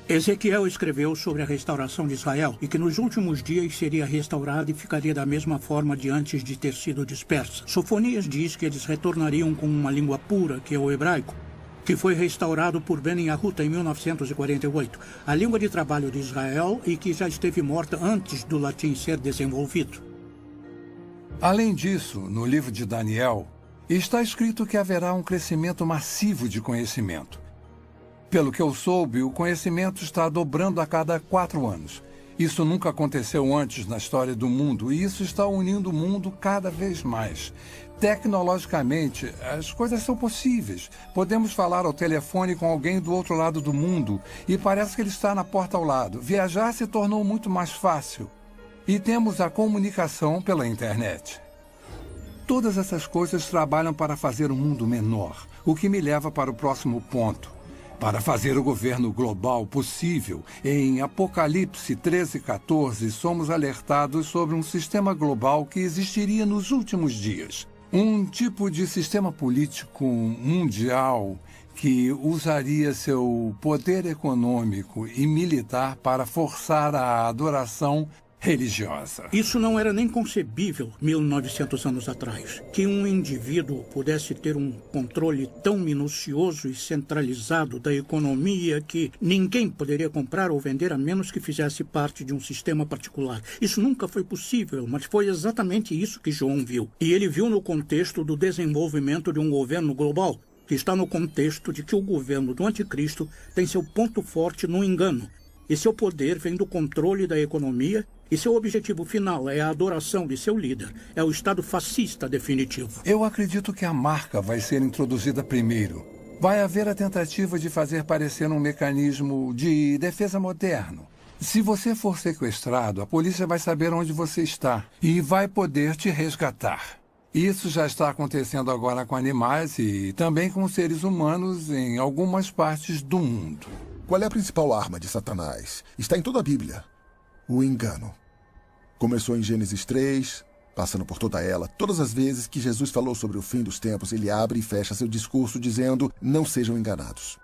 S14: Ezequiel escreveu sobre a restauração de Israel e que nos últimos dias seria restaurada e ficaria da mesma forma de antes de ter sido dispersa. Sofonias diz que eles retornariam com uma língua pura, que é o hebraico, que foi restaurado por Ben Yahuta em 1948, a língua de trabalho de Israel e que já esteve morta antes do latim ser desenvolvido.
S19: Além disso, no livro de Daniel, está escrito que haverá um crescimento massivo de conhecimento. Pelo que eu soube, o conhecimento está dobrando a cada 4 anos. Isso nunca aconteceu antes na história do mundo e isso está unindo o mundo cada vez mais. Tecnologicamente, as coisas são possíveis. Podemos falar ao telefone com alguém do outro lado do mundo e parece que ele está na porta ao lado. Viajar se tornou muito mais fácil. E temos a comunicação pela internet. Todas essas coisas trabalham para fazer o mundo menor, o que me leva para o próximo ponto. Para fazer o governo global possível, em Apocalipse 13:14, somos alertados sobre um sistema global que existiria nos últimos dias. Um tipo de sistema político mundial que usaria seu poder econômico e militar para forçar a adoração religiosa.
S14: Isso não era nem concebível 1900 anos atrás, que um indivíduo pudesse ter um controle tão minucioso e centralizado da economia que ninguém poderia comprar ou vender a menos que fizesse parte de um sistema particular. Isso nunca foi possível, mas foi exatamente isso que João viu. E ele viu no contexto do desenvolvimento de um governo global, que está no contexto de que o governo do anticristo tem seu ponto forte no engano. E seu poder vem do controle da economia e seu objetivo final é a adoração de seu líder. É o Estado fascista definitivo.
S19: Eu acredito que a marca vai ser introduzida primeiro. Vai haver a tentativa de fazer parecer um mecanismo de defesa moderno. Se você for sequestrado, a polícia vai saber onde você está e vai poder te resgatar. Isso já está acontecendo agora com animais e também com seres humanos em algumas partes do mundo.
S4: Qual é a principal arma de Satanás? Está em toda a Bíblia. O engano. Começou em Gênesis 3, passando por toda ela. Todas as vezes que Jesus falou sobre o fim dos tempos, ele abre e fecha seu discurso dizendo: não sejam enganados.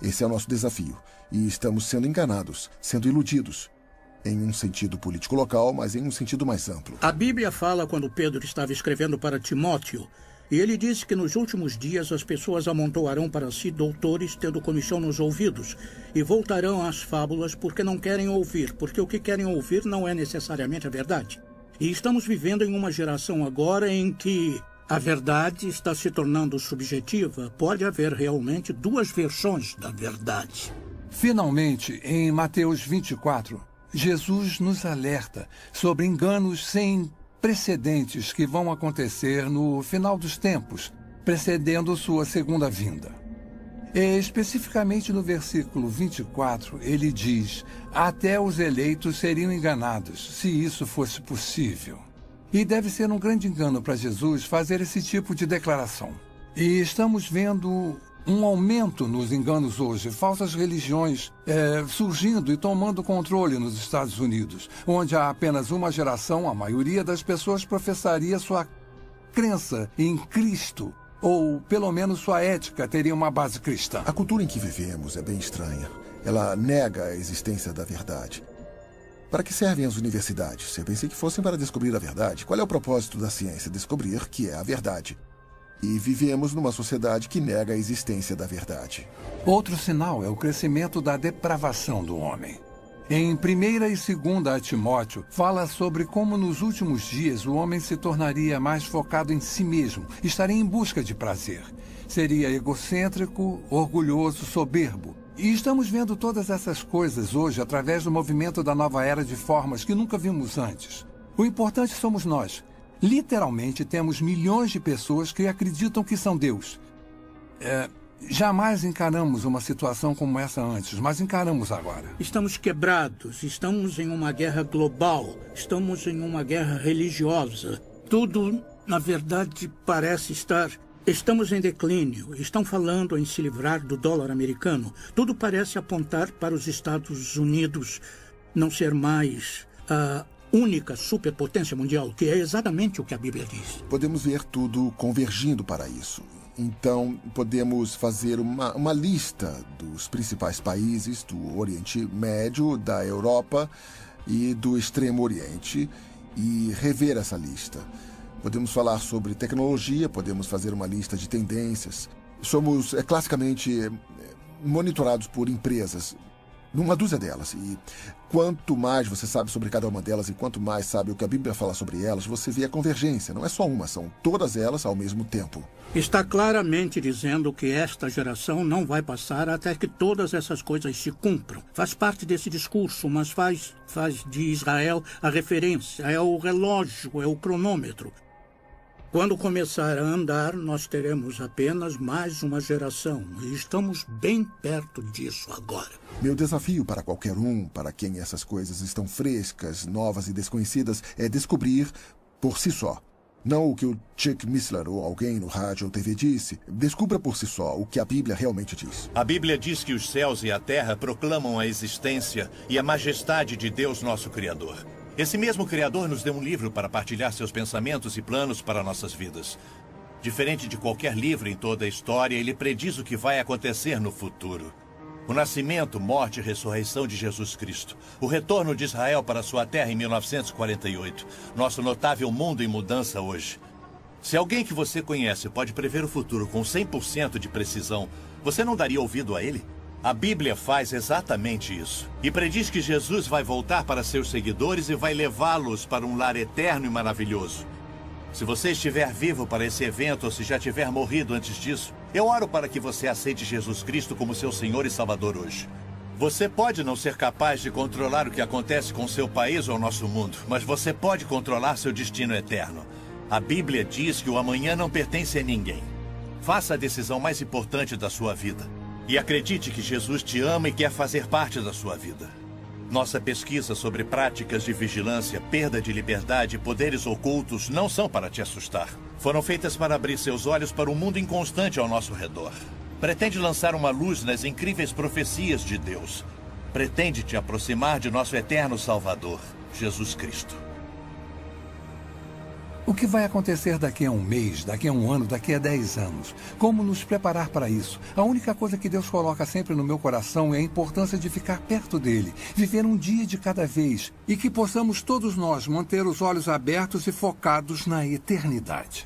S4: Esse é o nosso desafio. E estamos sendo enganados, sendo iludidos. Em um sentido político local, mas em um sentido mais amplo.
S14: A Bíblia fala quando Pedro estava escrevendo para Timóteo. E ele disse que nos últimos dias as pessoas amontoarão para si doutores tendo comichão nos ouvidos e voltarão às fábulas porque não querem ouvir, porque o que querem ouvir não é necessariamente a verdade. E estamos vivendo em uma geração agora em que a verdade está se tornando subjetiva. Pode haver realmente 2 versões da verdade.
S19: Finalmente, em Mateus 24, Jesus nos alerta sobre enganos sem precedentes que vão acontecer no final dos tempos, precedendo sua segunda vinda. Especificamente no versículo 24, ele diz: até os eleitos seriam enganados, se isso fosse possível. E deve ser um grande engano para Jesus fazer esse tipo de declaração. E estamos vendo um aumento nos enganos hoje, falsas religiões surgindo e tomando controle nos Estados Unidos, onde há apenas uma geração, a maioria das pessoas professaria sua crença em Cristo, ou pelo menos sua ética teria uma base cristã.
S4: A cultura em que vivemos é bem estranha. Ela nega a existência da verdade. Para que servem as universidades? Eu pensei que fossem para descobrir a verdade. Qual é o propósito da ciência? Descobrir que é a verdade. E vivemos numa sociedade que nega a existência da verdade.
S19: Outro sinal é o crescimento da depravação do homem. Em 1ª e 2ª Timóteo, fala sobre como nos últimos dias o homem se tornaria mais focado em si mesmo, estaria em busca de prazer. Seria egocêntrico, orgulhoso, soberbo. E estamos vendo todas essas coisas hoje através do movimento da nova era de formas que nunca vimos antes. O importante somos nós. Literalmente temos milhões de pessoas que acreditam que são Deus. Jamais encaramos uma situação como essa antes, mas encaramos agora.
S14: Estamos quebrados, estamos em uma guerra global, estamos em uma guerra religiosa. Tudo, na verdade, parece estar... Estamos em declínio, estão falando em se livrar do dólar americano. Tudo parece apontar para os Estados Unidos não ser mais a única superpotência mundial, que é exatamente o que a Bíblia diz.
S4: Podemos ver tudo convergindo para isso. Então, podemos fazer uma lista dos principais países do Oriente Médio, da Europa e do Extremo Oriente e rever essa lista. Podemos falar sobre tecnologia, podemos fazer uma lista de tendências. Somos classicamente monitorados por empresas, numa dúzia delas. E quanto mais você sabe sobre cada uma delas e quanto mais sabe o que a Bíblia fala sobre elas, você vê a convergência. Não é só uma, são todas elas ao mesmo tempo.
S14: Está claramente dizendo que esta geração não vai passar até que todas essas coisas se cumpram. Faz parte desse discurso, mas faz de Israel a referência, é o relógio, é o cronômetro. Quando começar a andar, nós teremos apenas mais uma geração. E estamos bem perto disso agora.
S4: Meu desafio para qualquer um, para quem essas coisas estão frescas, novas e desconhecidas, é descobrir por si só. Não o que o Chuck Missler ou alguém no rádio ou TV disse. Descubra por si só o que a Bíblia realmente diz.
S13: A Bíblia diz que os céus e a terra proclamam a existência e a majestade de Deus, nosso Criador. Esse mesmo Criador nos deu um livro para partilhar seus pensamentos e planos para nossas vidas. Diferente de qualquer livro em toda a história, ele prediz o que vai acontecer no futuro. O nascimento, morte e ressurreição de Jesus Cristo. O retorno de Israel para sua terra em 1948. Nosso notável mundo em mudança hoje. Se alguém que você conhece pode prever o futuro com 100% de precisão, você não daria ouvido a ele? A Bíblia faz exatamente isso. E prediz que Jesus vai voltar para seus seguidores e vai levá-los para um lar eterno e maravilhoso. Se você estiver vivo para esse evento ou se já tiver morrido antes disso, eu oro para que você aceite Jesus Cristo como seu Senhor e Salvador hoje. Você pode não ser capaz de controlar o que acontece com seu país ou nosso mundo, mas você pode controlar seu destino eterno. A Bíblia diz que o amanhã não pertence a ninguém. Faça a decisão mais importante da sua vida. E acredite que Jesus te ama e quer fazer parte da sua vida. Nossa pesquisa sobre práticas de vigilância, perda de liberdade e poderes ocultos não são para te assustar. Foram feitas para abrir seus olhos para um mundo inconstante ao nosso redor. Pretende lançar uma luz nas incríveis profecias de Deus. Pretende te aproximar de nosso eterno Salvador, Jesus Cristo.
S19: O que vai acontecer daqui a um mês, daqui a um ano, daqui a 10 anos? Como nos preparar para isso? A única coisa que Deus coloca sempre no meu coração é a importância de ficar perto dele, viver um dia de cada vez e que possamos todos nós manter os olhos abertos e focados na eternidade.